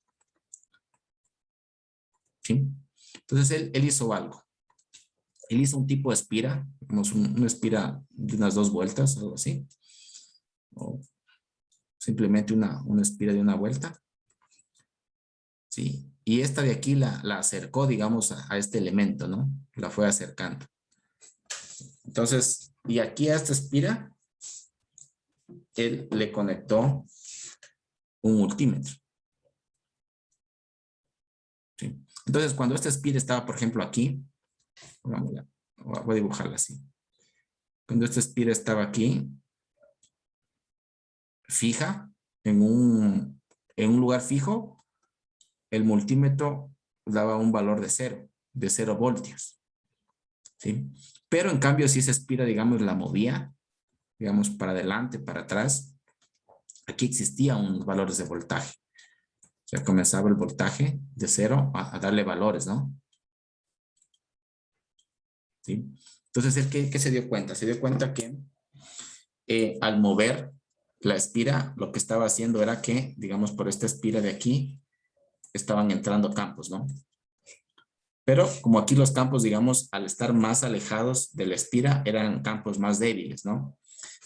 ¿Sí? Entonces él hizo algo. Él hizo un tipo de espira, digamos una espira de unas 2 vueltas, algo así. O simplemente una espira de una vuelta. ¿Sí? Y esta de aquí la acercó, digamos, a este elemento, ¿no? La fue acercando. Entonces, y aquí a esta espira, él le conectó un multímetro. ¿Sí? Entonces, cuando esta espira estaba, por ejemplo, aquí, voy a dibujarla así. Cuando esta espira estaba aquí, fija, en un lugar fijo, el multímetro daba un valor de 0 voltios. ¿Sí? Pero en cambio, si esa espira, digamos, la movía, digamos, para adelante, para atrás, aquí existía un valor de voltaje. O sea, comenzaba el voltaje de 0 a darle valores, ¿no? ¿Sí? Entonces, ¿él qué se dio cuenta? Se dio cuenta que al mover la espira, lo que estaba haciendo era que, digamos, por esta espira de aquí, estaban entrando campos, ¿no? Pero como aquí los campos, digamos, al estar más alejados de la espira, eran campos más débiles, ¿no?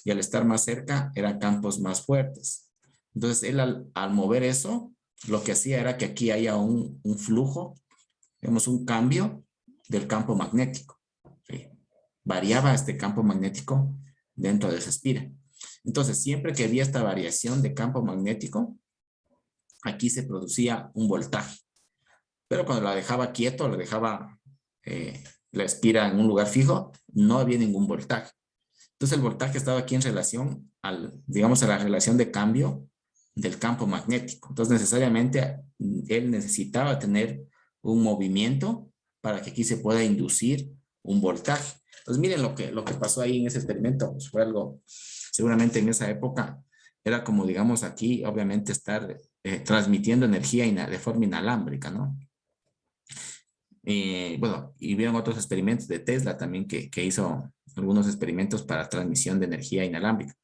Y al estar más cerca, eran campos más fuertes. Entonces, él al mover eso, lo que hacía era que aquí haya un flujo, digamos, un cambio del campo magnético. ¿Sí? Variaba este campo magnético dentro de esa espira. Entonces, siempre que había esta variación de campo magnético, aquí se producía un voltaje. Pero cuando la dejaba quieto, la dejaba la espira en un lugar fijo, no había ningún voltaje. Entonces el voltaje estaba aquí en relación digamos, a la relación de cambio del campo magnético. Entonces necesariamente él necesitaba tener un movimiento para que aquí se pueda inducir un voltaje. Entonces miren lo que pasó ahí en ese experimento. Pues fue algo, seguramente en esa época, era como, digamos, aquí, obviamente, estar transmitiendo energía de forma inalámbrica, ¿no? Bueno, y vieron otros experimentos de Tesla también que hizo algunos experimentos para transmisión de energía inalámbrica.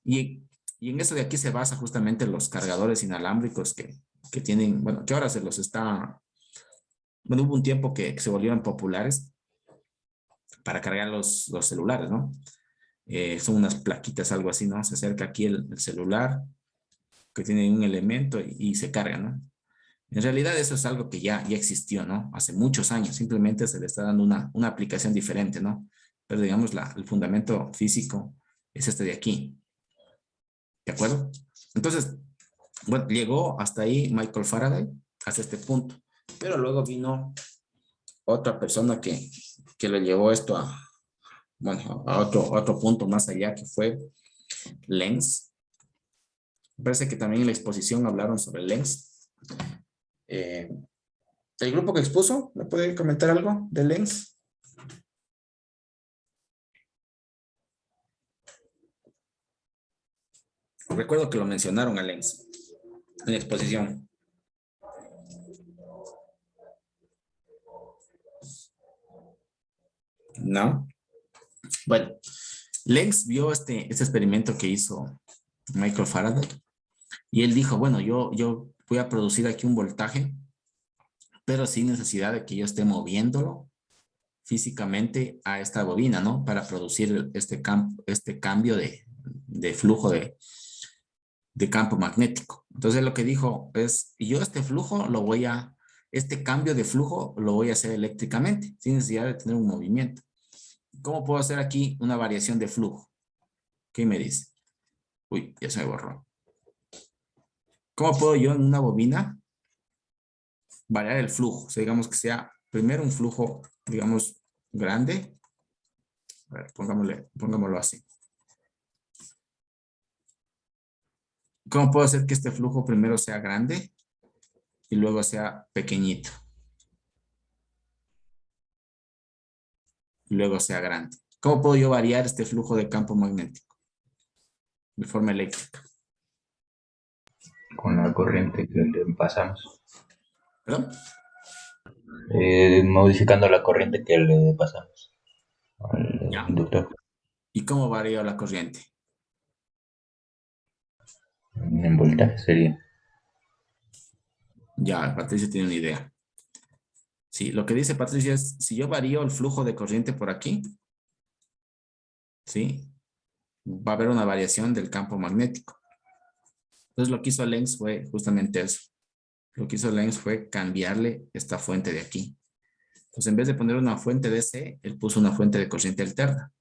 Y en eso de aquí se basa justamente los cargadores inalámbricos que tienen, bueno, que ahora se los está, bueno, hubo un tiempo que se volvieron populares para cargar los celulares, ¿no? Son unas plaquitas, algo así, ¿no? Se acerca aquí el celular que tiene un elemento y se carga, ¿no? En realidad eso es algo que ya existió, ¿no? Hace muchos años, simplemente se le está dando una aplicación diferente, ¿no? Pero digamos, el fundamento físico es este de aquí. ¿De acuerdo? Entonces, Bueno, llegó hasta ahí Michael Faraday, hasta este punto. Pero luego vino otra persona que le llevó esto bueno, a otro punto más allá, que fue Lenz. Me parece que también en la exposición hablaron sobre Lenz. ¿El grupo que expuso? ¿Me puede comentar algo de Lenz? Recuerdo que lo mencionaron a Lenz en la exposición. ¿No? Bueno, Lenz vio este experimento que hizo Michael Faraday y él dijo, bueno, yo voy a producir aquí un voltaje, pero sin necesidad de que yo esté moviéndolo físicamente a esta bobina, ¿no? Para producir este cambio de flujo de campo magnético. Entonces lo que dijo es, yo este cambio de flujo lo voy a hacer eléctricamente, sin necesidad de tener un movimiento. ¿Cómo puedo hacer aquí una variación de flujo? ¿Qué me dice? Uy, ya se me borró. ¿Cómo puedo yo en una bobina variar el flujo? O sea, digamos que sea primero un flujo, digamos, grande. A ver, pongámoslo así. ¿Cómo puedo hacer que este flujo primero sea grande y luego sea pequeñito? Y luego sea grande. ¿Cómo puedo yo variar este flujo de campo magnético de forma eléctrica? Con la corriente que le pasamos. ¿Perdón? Modificando la corriente que le pasamos al Ya. inductor. ¿Y cómo varía la corriente? En voltaje sería. Ya, Patricia tiene una idea. Sí, lo que dice Patricia es, si yo varío el flujo de corriente por aquí, ¿sí? Va a haber una variación del campo magnético. Entonces lo que hizo Lenz fue justamente eso. Lo que hizo Lenz fue cambiarle esta fuente de aquí. Entonces en vez de poner una fuente DC, él puso una fuente de corriente alterna.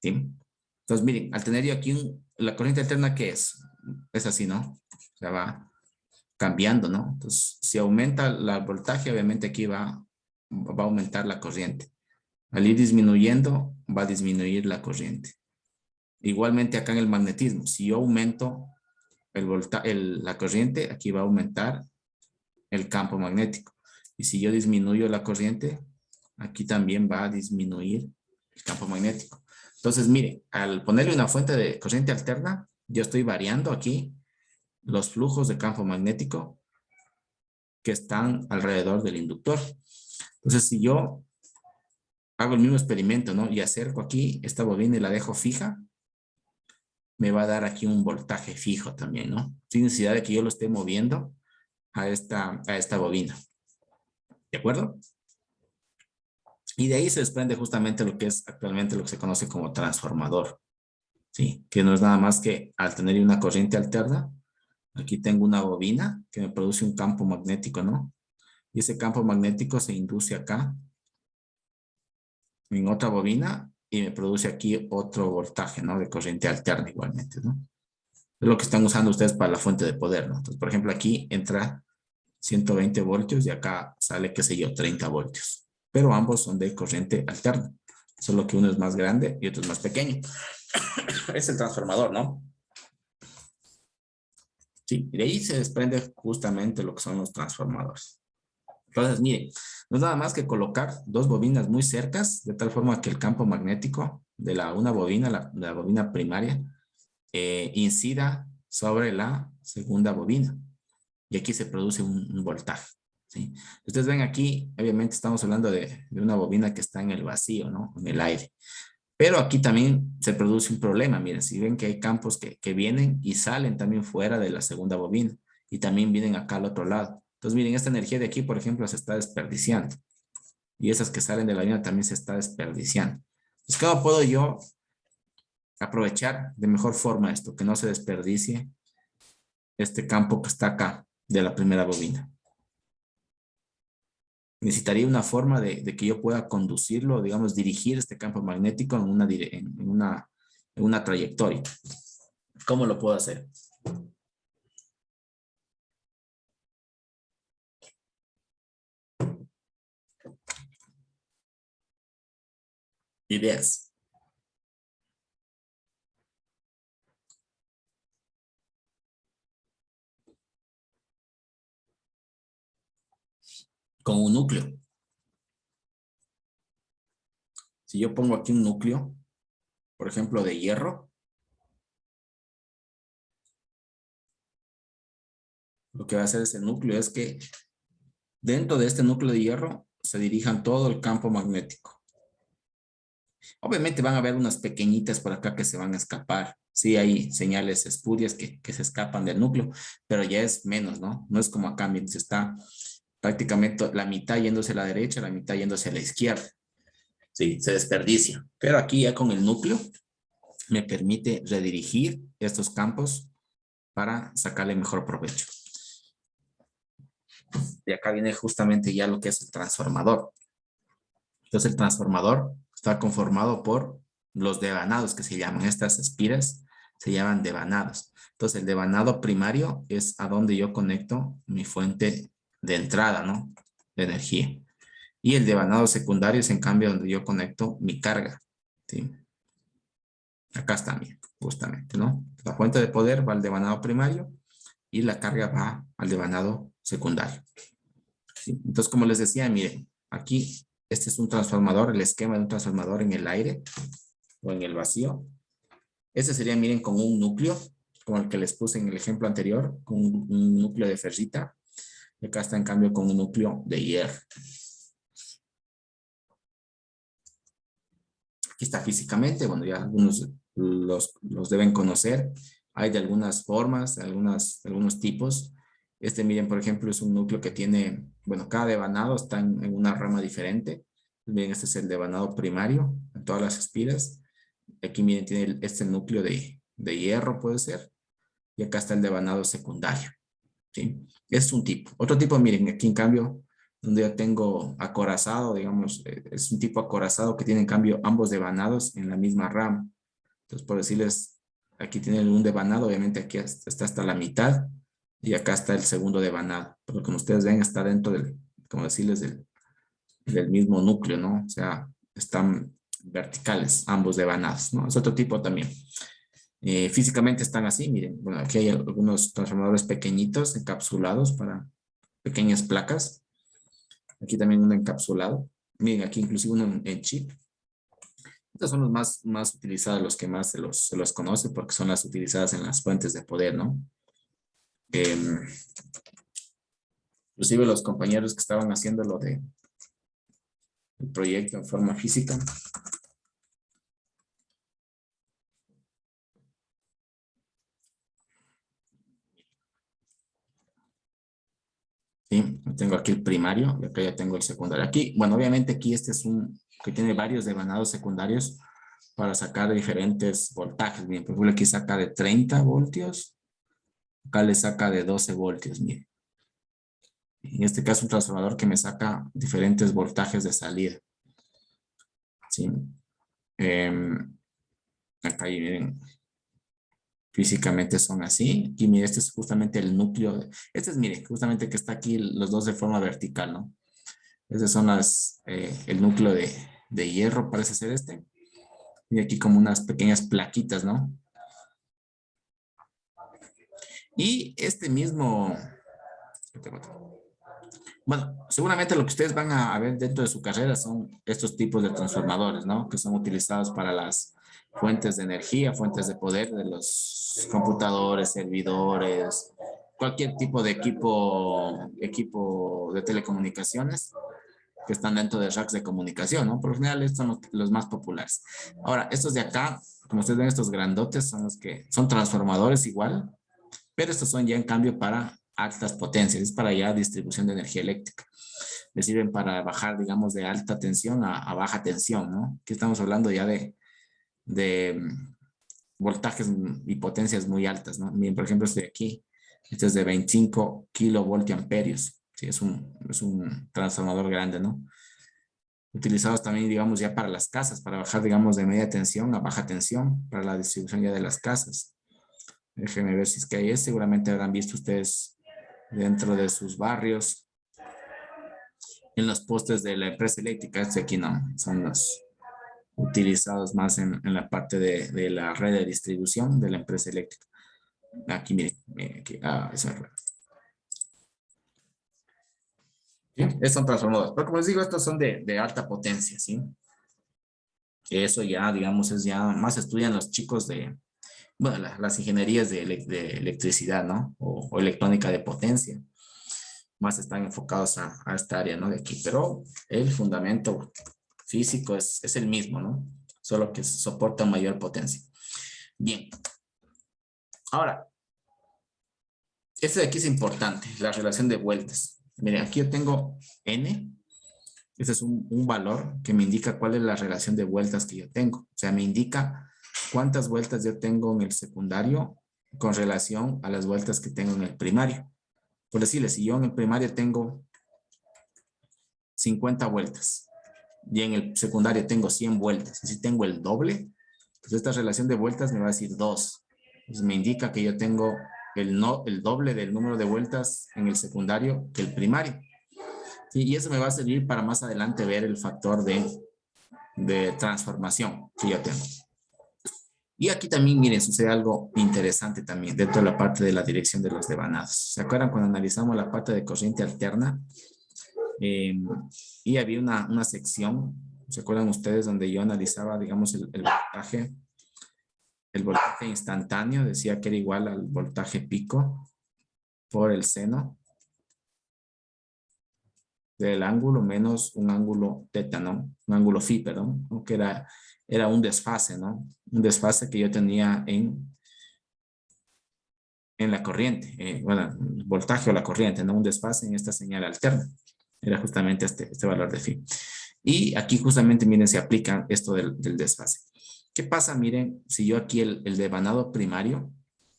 ¿Sí? Entonces miren, al tener yo aquí la corriente alterna, ¿qué es? Es así, ¿no? O sea, va cambiando, ¿no? Entonces si aumenta el voltaje, obviamente aquí va a aumentar la corriente. Al ir disminuyendo, va a disminuir la corriente. Igualmente acá en el magnetismo, si yo aumento la corriente, aquí va a aumentar el campo magnético. Y si yo disminuyo la corriente, aquí también va a disminuir el campo magnético. Entonces, mire, al ponerle una fuente de corriente alterna, yo estoy variando aquí los flujos de campo magnético que están alrededor del inductor. Entonces, si yo hago el mismo experimento, ¿no? Y acerco aquí esta bobina y la dejo fija, me va a dar aquí un voltaje fijo también, ¿no? Sin necesidad de que yo lo esté moviendo a esta bobina. ¿De acuerdo? Y de ahí se desprende justamente lo que es actualmente lo que se conoce como transformador. ¿Sí? Que no es nada más que al tener una corriente alterna, aquí tengo una bobina que me produce un campo magnético, ¿no? Y ese campo magnético se induce acá en otra bobina y me produce aquí otro voltaje, ¿no? De corriente alterna igualmente, ¿no? Es lo que están usando ustedes para la fuente de poder, ¿no? Entonces, por ejemplo, aquí entra 120 voltios y acá sale, qué sé yo, 30 voltios. Pero ambos son de corriente alterna. Solo que uno es más grande y otro es más pequeño. Es el transformador, ¿no? Sí, de ahí se desprende justamente lo que son los transformadores. Entonces, miren, no es nada más que colocar dos bobinas muy cercas, de tal forma que el campo magnético de una bobina, la bobina primaria, incida sobre la segunda bobina. Y aquí se produce un voltaje. ¿Sí? Ustedes ven aquí, obviamente estamos hablando de una bobina que está en el vacío, ¿no? En el aire. Pero aquí también se produce un problema. Miren, si ven que hay campos que vienen y salen también fuera de la segunda bobina. Y también vienen acá al otro lado. Entonces, miren, esta energía de aquí, por ejemplo, se está desperdiciando. Y esas que salen de la bobina también se está desperdiciando. Entonces, ¿cómo puedo yo aprovechar de mejor forma esto? Que no se desperdicie este campo que está acá de la primera bobina. Necesitaría una forma de que yo pueda conducirlo, digamos, dirigir este campo magnético en una trayectoria. ¿Cómo lo puedo hacer? Ideas. Con un núcleo. Si yo pongo aquí un núcleo, por ejemplo, de hierro, lo que va a hacer ese núcleo es que dentro de este núcleo de hierro se dirijan todo el campo magnético. Obviamente van a haber unas pequeñitas por acá que se van a escapar. Sí, hay señales espurias que se escapan del núcleo, pero ya es menos, ¿no? No es como acá, miren, se está prácticamente la mitad yéndose a la derecha, la mitad yéndose a la izquierda. Sí, se desperdicia. Pero aquí ya con el núcleo me permite redirigir estos campos para sacarle mejor provecho. Y acá viene justamente ya lo que es el transformador. Entonces el transformador está conformado por los devanados que se llaman. Estas espiras se llaman devanados. Entonces el devanado primario es a donde yo conecto mi fuente de entrada, ¿no? De energía. Y el devanado secundario es en cambio donde yo conecto mi carga, ¿sí? Acá está, bien, justamente, ¿no? La fuente de poder va al devanado primario y la carga va al devanado secundario. ¿Sí? Entonces, como les decía, miren, aquí este es un transformador, el esquema de un transformador en el aire o en el vacío. Este sería, miren, con un núcleo, como el que les puse en el ejemplo anterior, con un núcleo de ferrita. Y acá está, en cambio, con un núcleo de hierro. Aquí está físicamente, bueno, ya algunos los deben conocer. Hay de algunas formas, algunos tipos. Este, miren, por ejemplo, es un núcleo que tiene, bueno, cada devanado está en una rama diferente. Miren, este es el devanado primario, en todas las espiras. Aquí, miren, tiene este núcleo de hierro, puede ser. Y acá está el devanado secundario. ¿Sí? Es un tipo. Otro tipo, miren, aquí en cambio, donde yo tengo acorazado, digamos, es un tipo acorazado que tiene en cambio ambos devanados en la misma rama. Entonces, por decirles, aquí tienen un devanado, obviamente aquí está hasta la mitad y acá está el segundo devanado. Pero como ustedes ven, está dentro del, como decirles, del mismo núcleo, ¿no? O sea, están verticales ambos devanados, ¿no? Es otro tipo también. Físicamente están así, miren, bueno, aquí hay algunos transformadores pequeñitos encapsulados para pequeñas placas. Aquí también uno encapsulado. Miren, aquí inclusive uno en chip. Estos son los más utilizados, los que más se los conoce porque son las utilizadas en las fuentes de poder, ¿no? Inclusive los compañeros que estaban haciendo lo de el proyecto en forma física. Sí, tengo aquí el primario y acá ya tengo el secundario. Aquí, bueno, obviamente aquí este es un que tiene varios devanados secundarios para sacar diferentes voltajes. Bien, por ejemplo, aquí saca de 30 voltios. Acá le saca de 12 voltios, miren. En este caso, un transformador que me saca diferentes voltajes de salida. ¿Sí? Acá, miren, físicamente son así. Aquí, miren, este es justamente el núcleo. Este es, miren, justamente que está aquí los dos de forma vertical, ¿no? Estos son el núcleo de hierro, parece ser este. Y aquí como unas pequeñas plaquitas, ¿no? Y este mismo... Bueno, seguramente lo que ustedes van a ver dentro de su carrera son estos tipos de transformadores, ¿no? Que son utilizados para las fuentes de energía, fuentes de poder de los computadores, servidores, cualquier tipo de equipo de telecomunicaciones que están dentro de racks de comunicación, ¿no? Por lo general estos son los más populares. Ahora, estos de acá, como ustedes ven, estos grandotes son los que son transformadores igual, pero estos son ya en cambio para altas potencias, es para ya distribución de energía eléctrica. Le sirven para bajar, digamos, de alta tensión a baja tensión, ¿no? Aquí estamos hablando ya de voltajes y potencias muy altas, ¿no? Miren, por ejemplo, este de aquí, este es de 25 kilovoltiamperios. Sí, es un transformador grande, ¿no? Utilizados también, digamos, ya para las casas, para bajar, digamos, de media tensión a baja tensión, para la distribución ya de las casas. Déjenme ver si es que hay. Seguramente habrán visto ustedes dentro de sus barrios. En los postes de la empresa eléctrica. Este aquí no. Son los utilizados más en la parte de la red de distribución de la empresa eléctrica. Aquí, miren. Aquí, esa red. ¿Sí? Estos son transformadores. Pero como les digo, estos son de alta potencia, ¿sí? Que eso ya, digamos, es ya más estudian los chicos de, bueno, las ingenierías de electricidad, ¿no? O electrónica de potencia. Más están enfocados a esta área, ¿no? De aquí. Pero el fundamento físico es el mismo, ¿no? Solo que soporta mayor potencia. Bien. Ahora, este de aquí es importante, la relación de vueltas. Miren, aquí yo tengo N. Este es un valor que me indica cuál es la relación de vueltas que yo tengo. O sea, me indica cuántas vueltas yo tengo en el secundario con relación a las vueltas que tengo en el primario. Por decirles, si yo en el primario tengo 50 vueltas y en el secundario tengo 100 vueltas, y si tengo el doble, pues esta relación de vueltas me va a decir 2. Entonces me indica que yo tengo el doble del número de vueltas en el secundario que el primario. Sí, y eso me va a servir para más adelante ver el factor de transformación que yo tengo. Y aquí también, miren, sucede algo interesante también dentro de la parte de la dirección de los devanados. ¿Se acuerdan cuando analizamos la parte de corriente alterna? Y había una sección, ¿se acuerdan ustedes? Donde yo analizaba, digamos, el voltaje instantáneo, decía que era igual al voltaje pico por el seno del ángulo menos un ángulo teta, ¿no? Un ángulo phi, perdón, ¿no? Que era un desfase, ¿no? Un desfase que yo tenía en la corriente, bueno, el voltaje o la corriente, ¿no? Un desfase en esta señal alterna. Era justamente este valor de phi. Y aquí justamente, miren, se aplica esto del desfase. ¿Qué pasa? Miren, si yo aquí el devanado primario,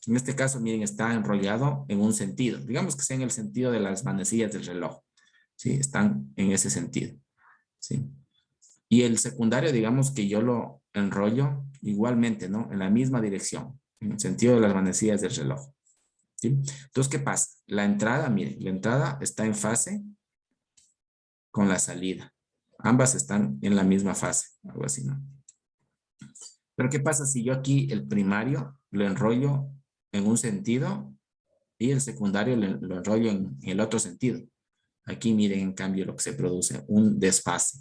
en este caso, miren, está enrollado en un sentido. Digamos que sea en el sentido de las manecillas del reloj. ¿Sí? Están en ese sentido. ¿Sí? Y el secundario, digamos que yo lo enrollo igualmente, ¿no? En la misma dirección, en el sentido de las manecillas del reloj. ¿Sí? Entonces, ¿qué pasa? La entrada, miren, la entrada está en fase con la salida. Ambas están en la misma fase, algo así, ¿no? Pero ¿qué pasa si yo aquí el primario lo enrollo en un sentido y el secundario lo enrollo en el otro sentido? Aquí miren en cambio lo que se produce, un desfase.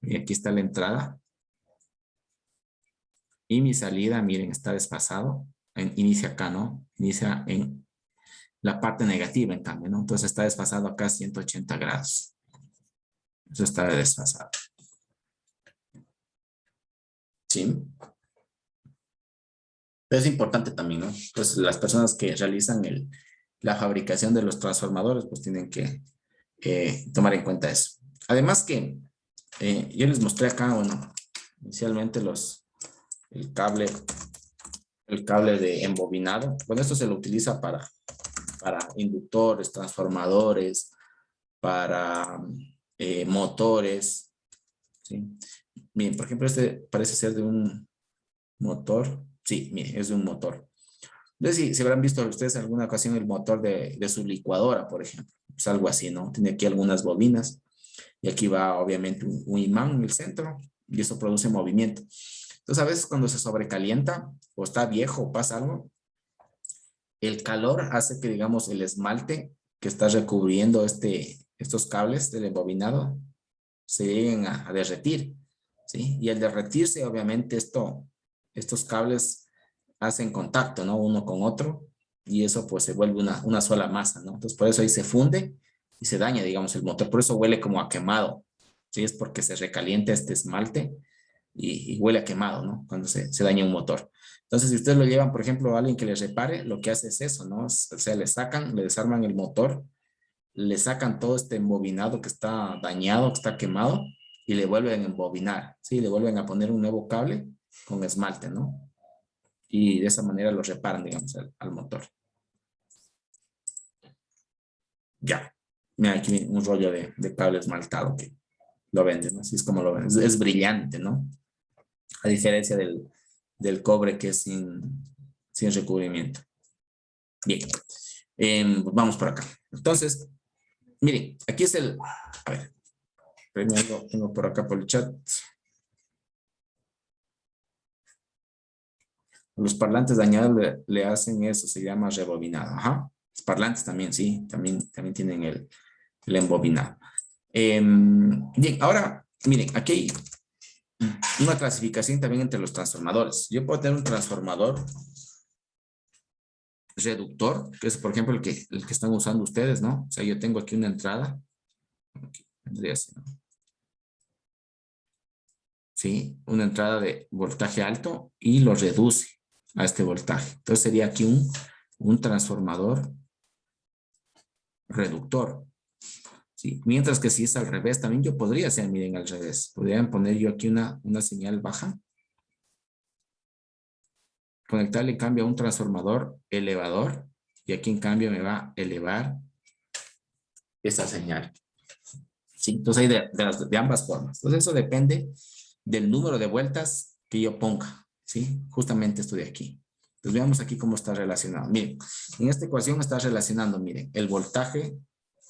Y aquí está la entrada. Y mi salida, miren, está desfasado. Inicia acá, ¿no? Inicia en la parte negativa, en cambio, ¿no? Entonces está desfasado acá a 180 grados. Eso está desfasado. ¿Sí? Pero es importante también, ¿no? Pues las personas que realizan la fabricación de los transformadores, pues tienen que tomar en cuenta eso. Además que yo les mostré acá, bueno, inicialmente el cable de embobinado. Bueno, esto se lo utiliza para inductores, transformadores, para motores. ¿Sí? Miren, por ejemplo, este parece ser de un motor. Sí, miren, es de un motor. No sé si habrán visto ustedes en alguna ocasión el motor de su licuadora, por ejemplo. Es algo así, ¿no? Tiene aquí algunas bobinas. Y aquí va, obviamente, un imán en el centro. Y eso produce movimiento. Entonces, a veces cuando se sobrecalienta o está viejo o pasa algo, el calor hace que, digamos, el esmalte que está recubriendo estos cables del embobinado se lleguen a derretir, ¿sí? Y al derretirse, obviamente, estos cables hacen contacto, ¿no? Uno con otro, y eso pues se vuelve una sola masa, ¿no? Entonces, por eso ahí se funde y se daña, digamos, el motor. Por eso huele como a quemado, ¿sí? Es porque se recalienta este esmalte y huele a quemado, ¿no? Cuando se daña un motor. Entonces, si ustedes lo llevan, por ejemplo, a alguien que les repare, lo que hace es eso, ¿no? O sea, le desarman el motor, le sacan todo este embobinado que está dañado, que está quemado, y le vuelven a embobinar, ¿sí? Le vuelven a poner un nuevo cable con esmalte, ¿no? Y de esa manera lo reparan, digamos, al motor. Ya. Mira aquí un rollo de cable esmaltado que lo venden, ¿no? Así es como lo venden. Es brillante, ¿no? A diferencia del cobre que es sin sin recubrimiento. Bien. Vamos por acá. Entonces, miren, aquí es el... A ver, primero tengo por acá por el chat. Los parlantes dañados le hacen eso, se llama rebobinado. Ajá. Los parlantes también, sí, también tienen el embobinado. Bien, ahora, miren, aquí hay una clasificación también entre los transformadores. Yo puedo tener un transformador reductor, que es, por ejemplo, el que están usando ustedes, ¿no? O sea, yo tengo aquí una entrada. Aquí vendría así, ¿no? Sí, una entrada de voltaje alto y lo reduce a este voltaje. Entonces sería aquí un transformador reductor. Sí, mientras que si es al revés, también yo podría hacer, miren, al revés. Podrían poner yo aquí una señal baja. Conectarle en cambio a un transformador elevador. Y aquí en cambio me va a elevar esa señal. Sí, entonces hay de ambas formas. Entonces eso depende del número de vueltas que yo ponga. Sí, justamente esto de aquí. Entonces veamos aquí cómo está relacionado. Miren, en esta ecuación está relacionando, miren, el voltaje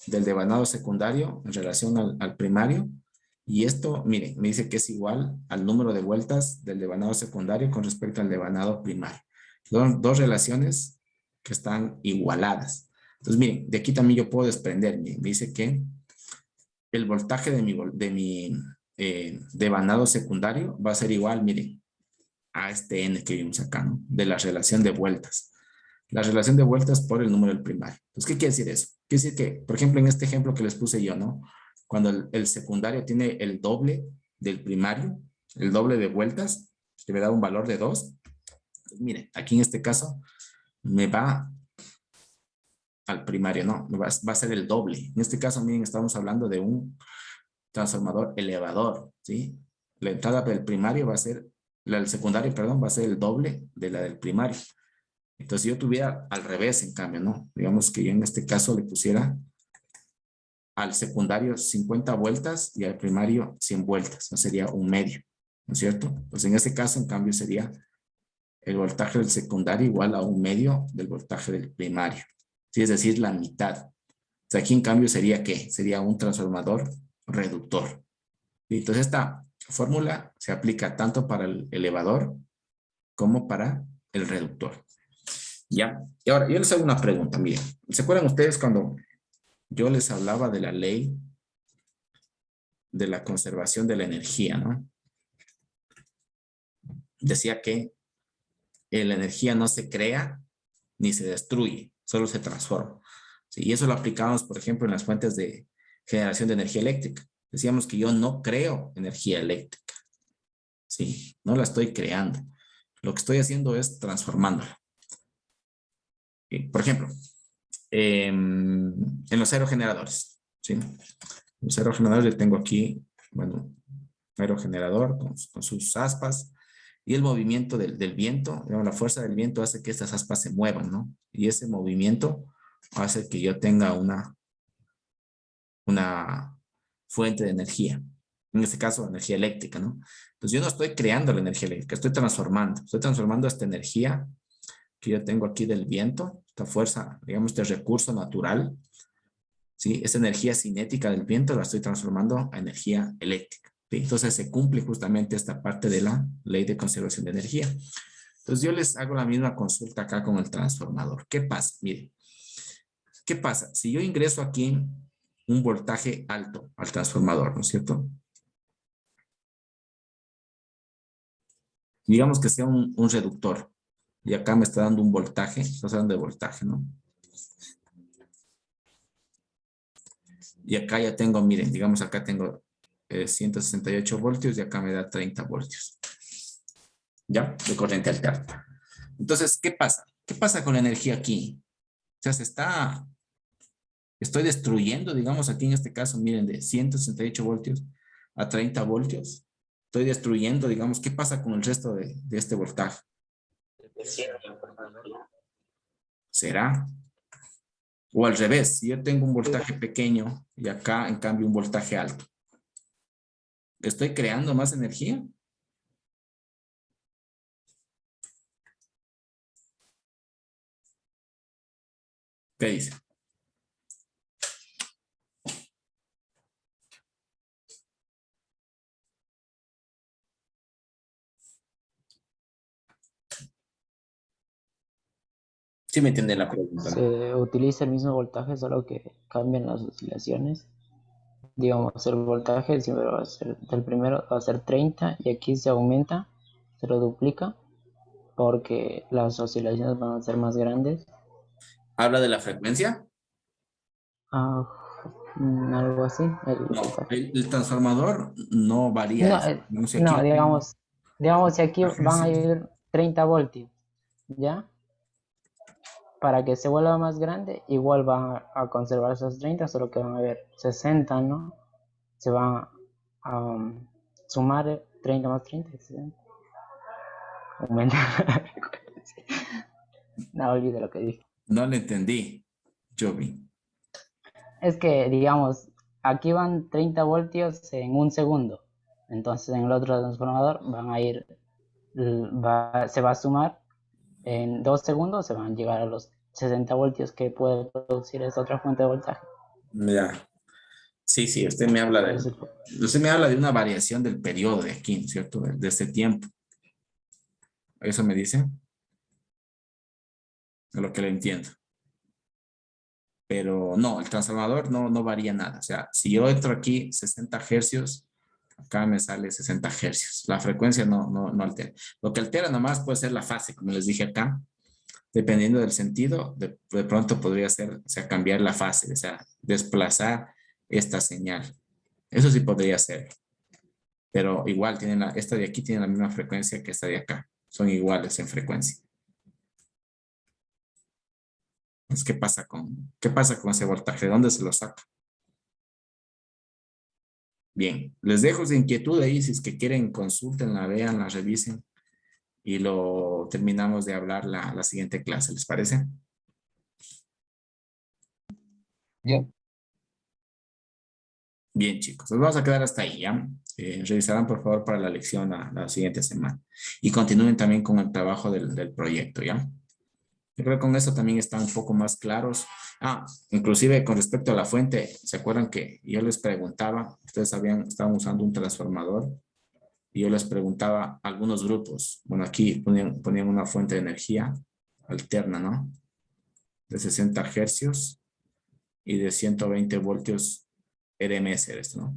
del devanado secundario en relación al primario. Y esto, miren, me dice que es igual al número de vueltas del devanado secundario con respecto al devanado primario. Dos relaciones que están igualadas. Entonces, miren, de aquí también yo puedo desprender. Miren, me dice que el voltaje de mi devanado secundario va a ser igual, miren, a este n que vimos acá, ¿no? De la relación de vueltas. La relación de vueltas por el número del primario. Entonces, ¿qué quiere decir eso? Quiere decir que, por ejemplo, en este ejemplo que les puse yo, ¿no? Cuando el secundario tiene el doble del primario, el doble de vueltas, que me da un valor de 2. Pues miren, aquí en este caso me va al primario, ¿no? Va a ser el doble. En este caso, miren, estamos hablando de un transformador elevador, ¿sí? La entrada del primario va a ser, la del secundario, perdón, va a ser el doble de la del primario. Entonces, si yo tuviera al revés, en cambio, ¿no? Digamos que yo en este caso le pusiera al secundario 50 vueltas y al primario 100 vueltas. No sería un medio, ¿no es cierto? Pues en este caso, en cambio, sería el voltaje del secundario igual a un medio del voltaje del primario. Sí, es decir, la mitad. O sea, aquí en cambio sería ¿qué? Sería un transformador reductor. Y entonces esta fórmula se aplica tanto para el elevador como para el reductor. ¿Ya? Y ahora, yo les hago una pregunta, miren. ¿Se acuerdan ustedes cuando yo les hablaba de la ley de la conservación de la energía, ¿no? Decía que la energía no se crea ni se destruye, solo se transforma. ¿Sí? Y eso lo aplicamos, por ejemplo, en las fuentes de generación de energía eléctrica. Decíamos que yo no creo energía eléctrica. Sí, no la estoy creando. Lo que estoy haciendo es transformándola. Por ejemplo, en los aerogeneradores. ¿Sí? Los aerogeneradores yo tengo aquí, bueno, un aerogenerador con sus aspas y el movimiento del viento, digamos, la fuerza del viento hace que estas aspas se muevan, ¿no? Y ese movimiento hace que yo tenga una fuente de energía. En este caso, energía eléctrica, ¿no? Entonces yo no estoy creando la energía eléctrica, estoy transformando esta energía que yo tengo aquí del viento, esta fuerza, digamos, este recurso natural, ¿sí? Esa energía cinética del viento la estoy transformando a energía eléctrica, ¿sí? Entonces se cumple justamente esta parte de la ley de conservación de energía. Entonces yo les hago la misma consulta acá con el transformador. ¿Qué pasa? Miren, ¿qué pasa? Si yo ingreso aquí un voltaje alto al transformador, ¿no es cierto? Digamos que sea un reductor. Y acá me está dando un voltaje, estamos hablando de voltaje, ¿no? Y acá ya tengo, miren, digamos acá tengo 168 voltios y acá me da 30 voltios. ¿Ya? De corriente alterna. Entonces, ¿qué pasa? ¿Qué pasa con la energía aquí? O sea, estoy destruyendo, digamos aquí en este caso, miren, de 168 voltios a 30 voltios. Estoy destruyendo, digamos, ¿qué pasa con el resto de este voltaje? ¿Será? O al revés, si yo tengo un voltaje pequeño y acá en cambio un voltaje alto, ¿estoy creando más energía? ¿Qué dice? Sí me entiende la pregunta, ¿no? Se utiliza el mismo voltaje, solo que cambian las oscilaciones. Digamos, el voltaje siempre va a ser, del primero va a ser 30 y aquí se aumenta, se lo duplica, porque las oscilaciones van a ser más grandes. ¿Habla de la frecuencia? Ah, algo así. No, el transformador no varía No, eso. No sé, aquí no, digamos, si aquí van a Hercios. ir 30 voltios, ¿ya? Para que se vuelva más grande, igual van a conservar esos 30, solo que van a haber 60, ¿no? Se van a sumar 30 más 30, 60. Aumenta la frecuencia. No olvide lo que dije. No le entendí, Jovi. Es que, digamos, aquí van 30 voltios en un segundo. Entonces en el otro transformador van a ir, se va a sumar en 2 segundos, se van a llegar a los 60 voltios que puede producir esa otra fuente de voltaje. Ya. Sí, usted me habla de una variación del periodo de aquí, ¿cierto? De este tiempo. ¿Eso me dice? Es lo que le entiendo. Pero no, el transformador no varía nada. O sea, si yo entro aquí 60 hercios, acá me sale 60 hercios. La frecuencia no altera. Lo que altera nomás puede ser la fase, como les dije acá. Dependiendo del sentido, de pronto podría ser, o sea, cambiar la fase, o sea, desplazar esta señal. Eso sí podría ser. Pero igual, esta de aquí tiene la misma frecuencia que esta de acá. Son iguales en frecuencia. Entonces, ¿qué pasa con ese voltaje? ¿De dónde se lo saca? Bien, les dejo esa inquietud ahí. Si es que quieren, consúltenla, vean, revisen. Y lo terminamos de hablar la siguiente clase. ¿Les parece? Ya. Bien, chicos, nos vamos a quedar hasta ahí, ¿ya? Revisarán, por favor, para la lección la siguiente semana. Y continúen también con el trabajo del proyecto, ¿ya? Yo creo que con eso también están un poco más claros. Inclusive con respecto a la fuente, ¿se acuerdan que yo les preguntaba? Ustedes estaban usando un transformador y yo les preguntaba a algunos grupos. Bueno, aquí ponían una fuente de energía alterna, ¿no? De 60 hercios y de 120 voltios RMS, ¿no?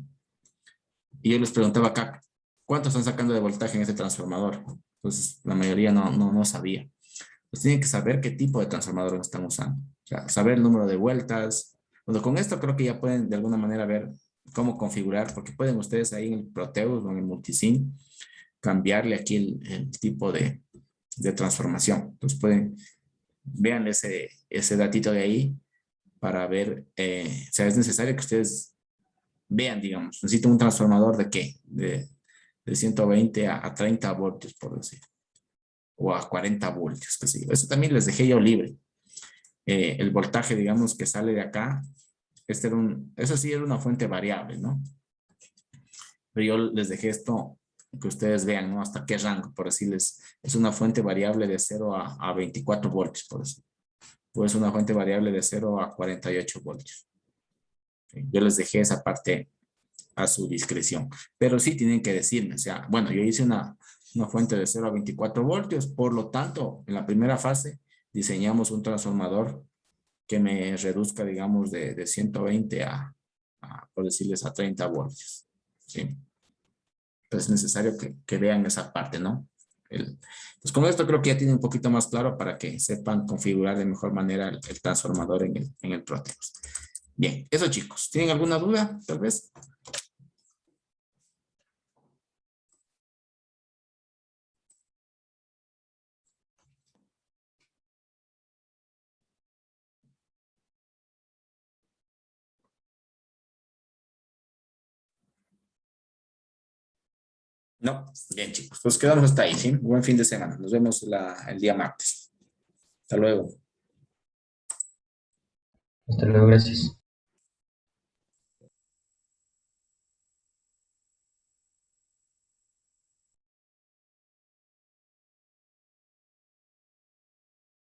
Y yo les preguntaba acá, ¿cuánto están sacando de voltaje en este transformador? Entonces, la mayoría no sabía. Pues tienen que saber qué tipo de transformador están usando. O sea, saber el número de vueltas. Bueno, con esto creo que ya pueden de alguna manera ver cómo configurar, porque pueden ustedes ahí en el Proteus o en el Multisim cambiarle aquí el tipo de transformación. Entonces vean ese datito de ahí para ver, o sea, es necesario que ustedes vean, digamos, necesito un transformador de qué, de 120 a 30 voltios, por decir, o a 40 voltios, qué sé yo. Eso también les dejé yo libre. El voltaje, digamos, que sale de acá, eso sí era una fuente variable, ¿no? Pero yo les dejé esto, que ustedes vean, ¿no? Hasta qué rango, por decirles, es una fuente variable de 0 a 24 voltios, por decir. O es una fuente variable de 0 a 48 voltios. Yo les dejé esa parte a su discreción. Pero sí tienen que decirme, o sea, bueno, yo hice una fuente de 0 a 24 voltios, por lo tanto, en la primera fase diseñamos un transformador que me reduzca, digamos, de 120 por decirles, a 30 voltios. ¿Sí? Entonces es necesario que vean esa parte, ¿no? Pues con esto creo que ya tienen un poquito más claro para que sepan configurar de mejor manera el transformador en el Proteus. Bien, eso chicos. ¿Tienen alguna duda, tal vez? No, bien chicos, pues quedamos hasta ahí, ¿sí? Buen fin de semana, nos vemos el día martes. Hasta luego. Hasta luego, gracias.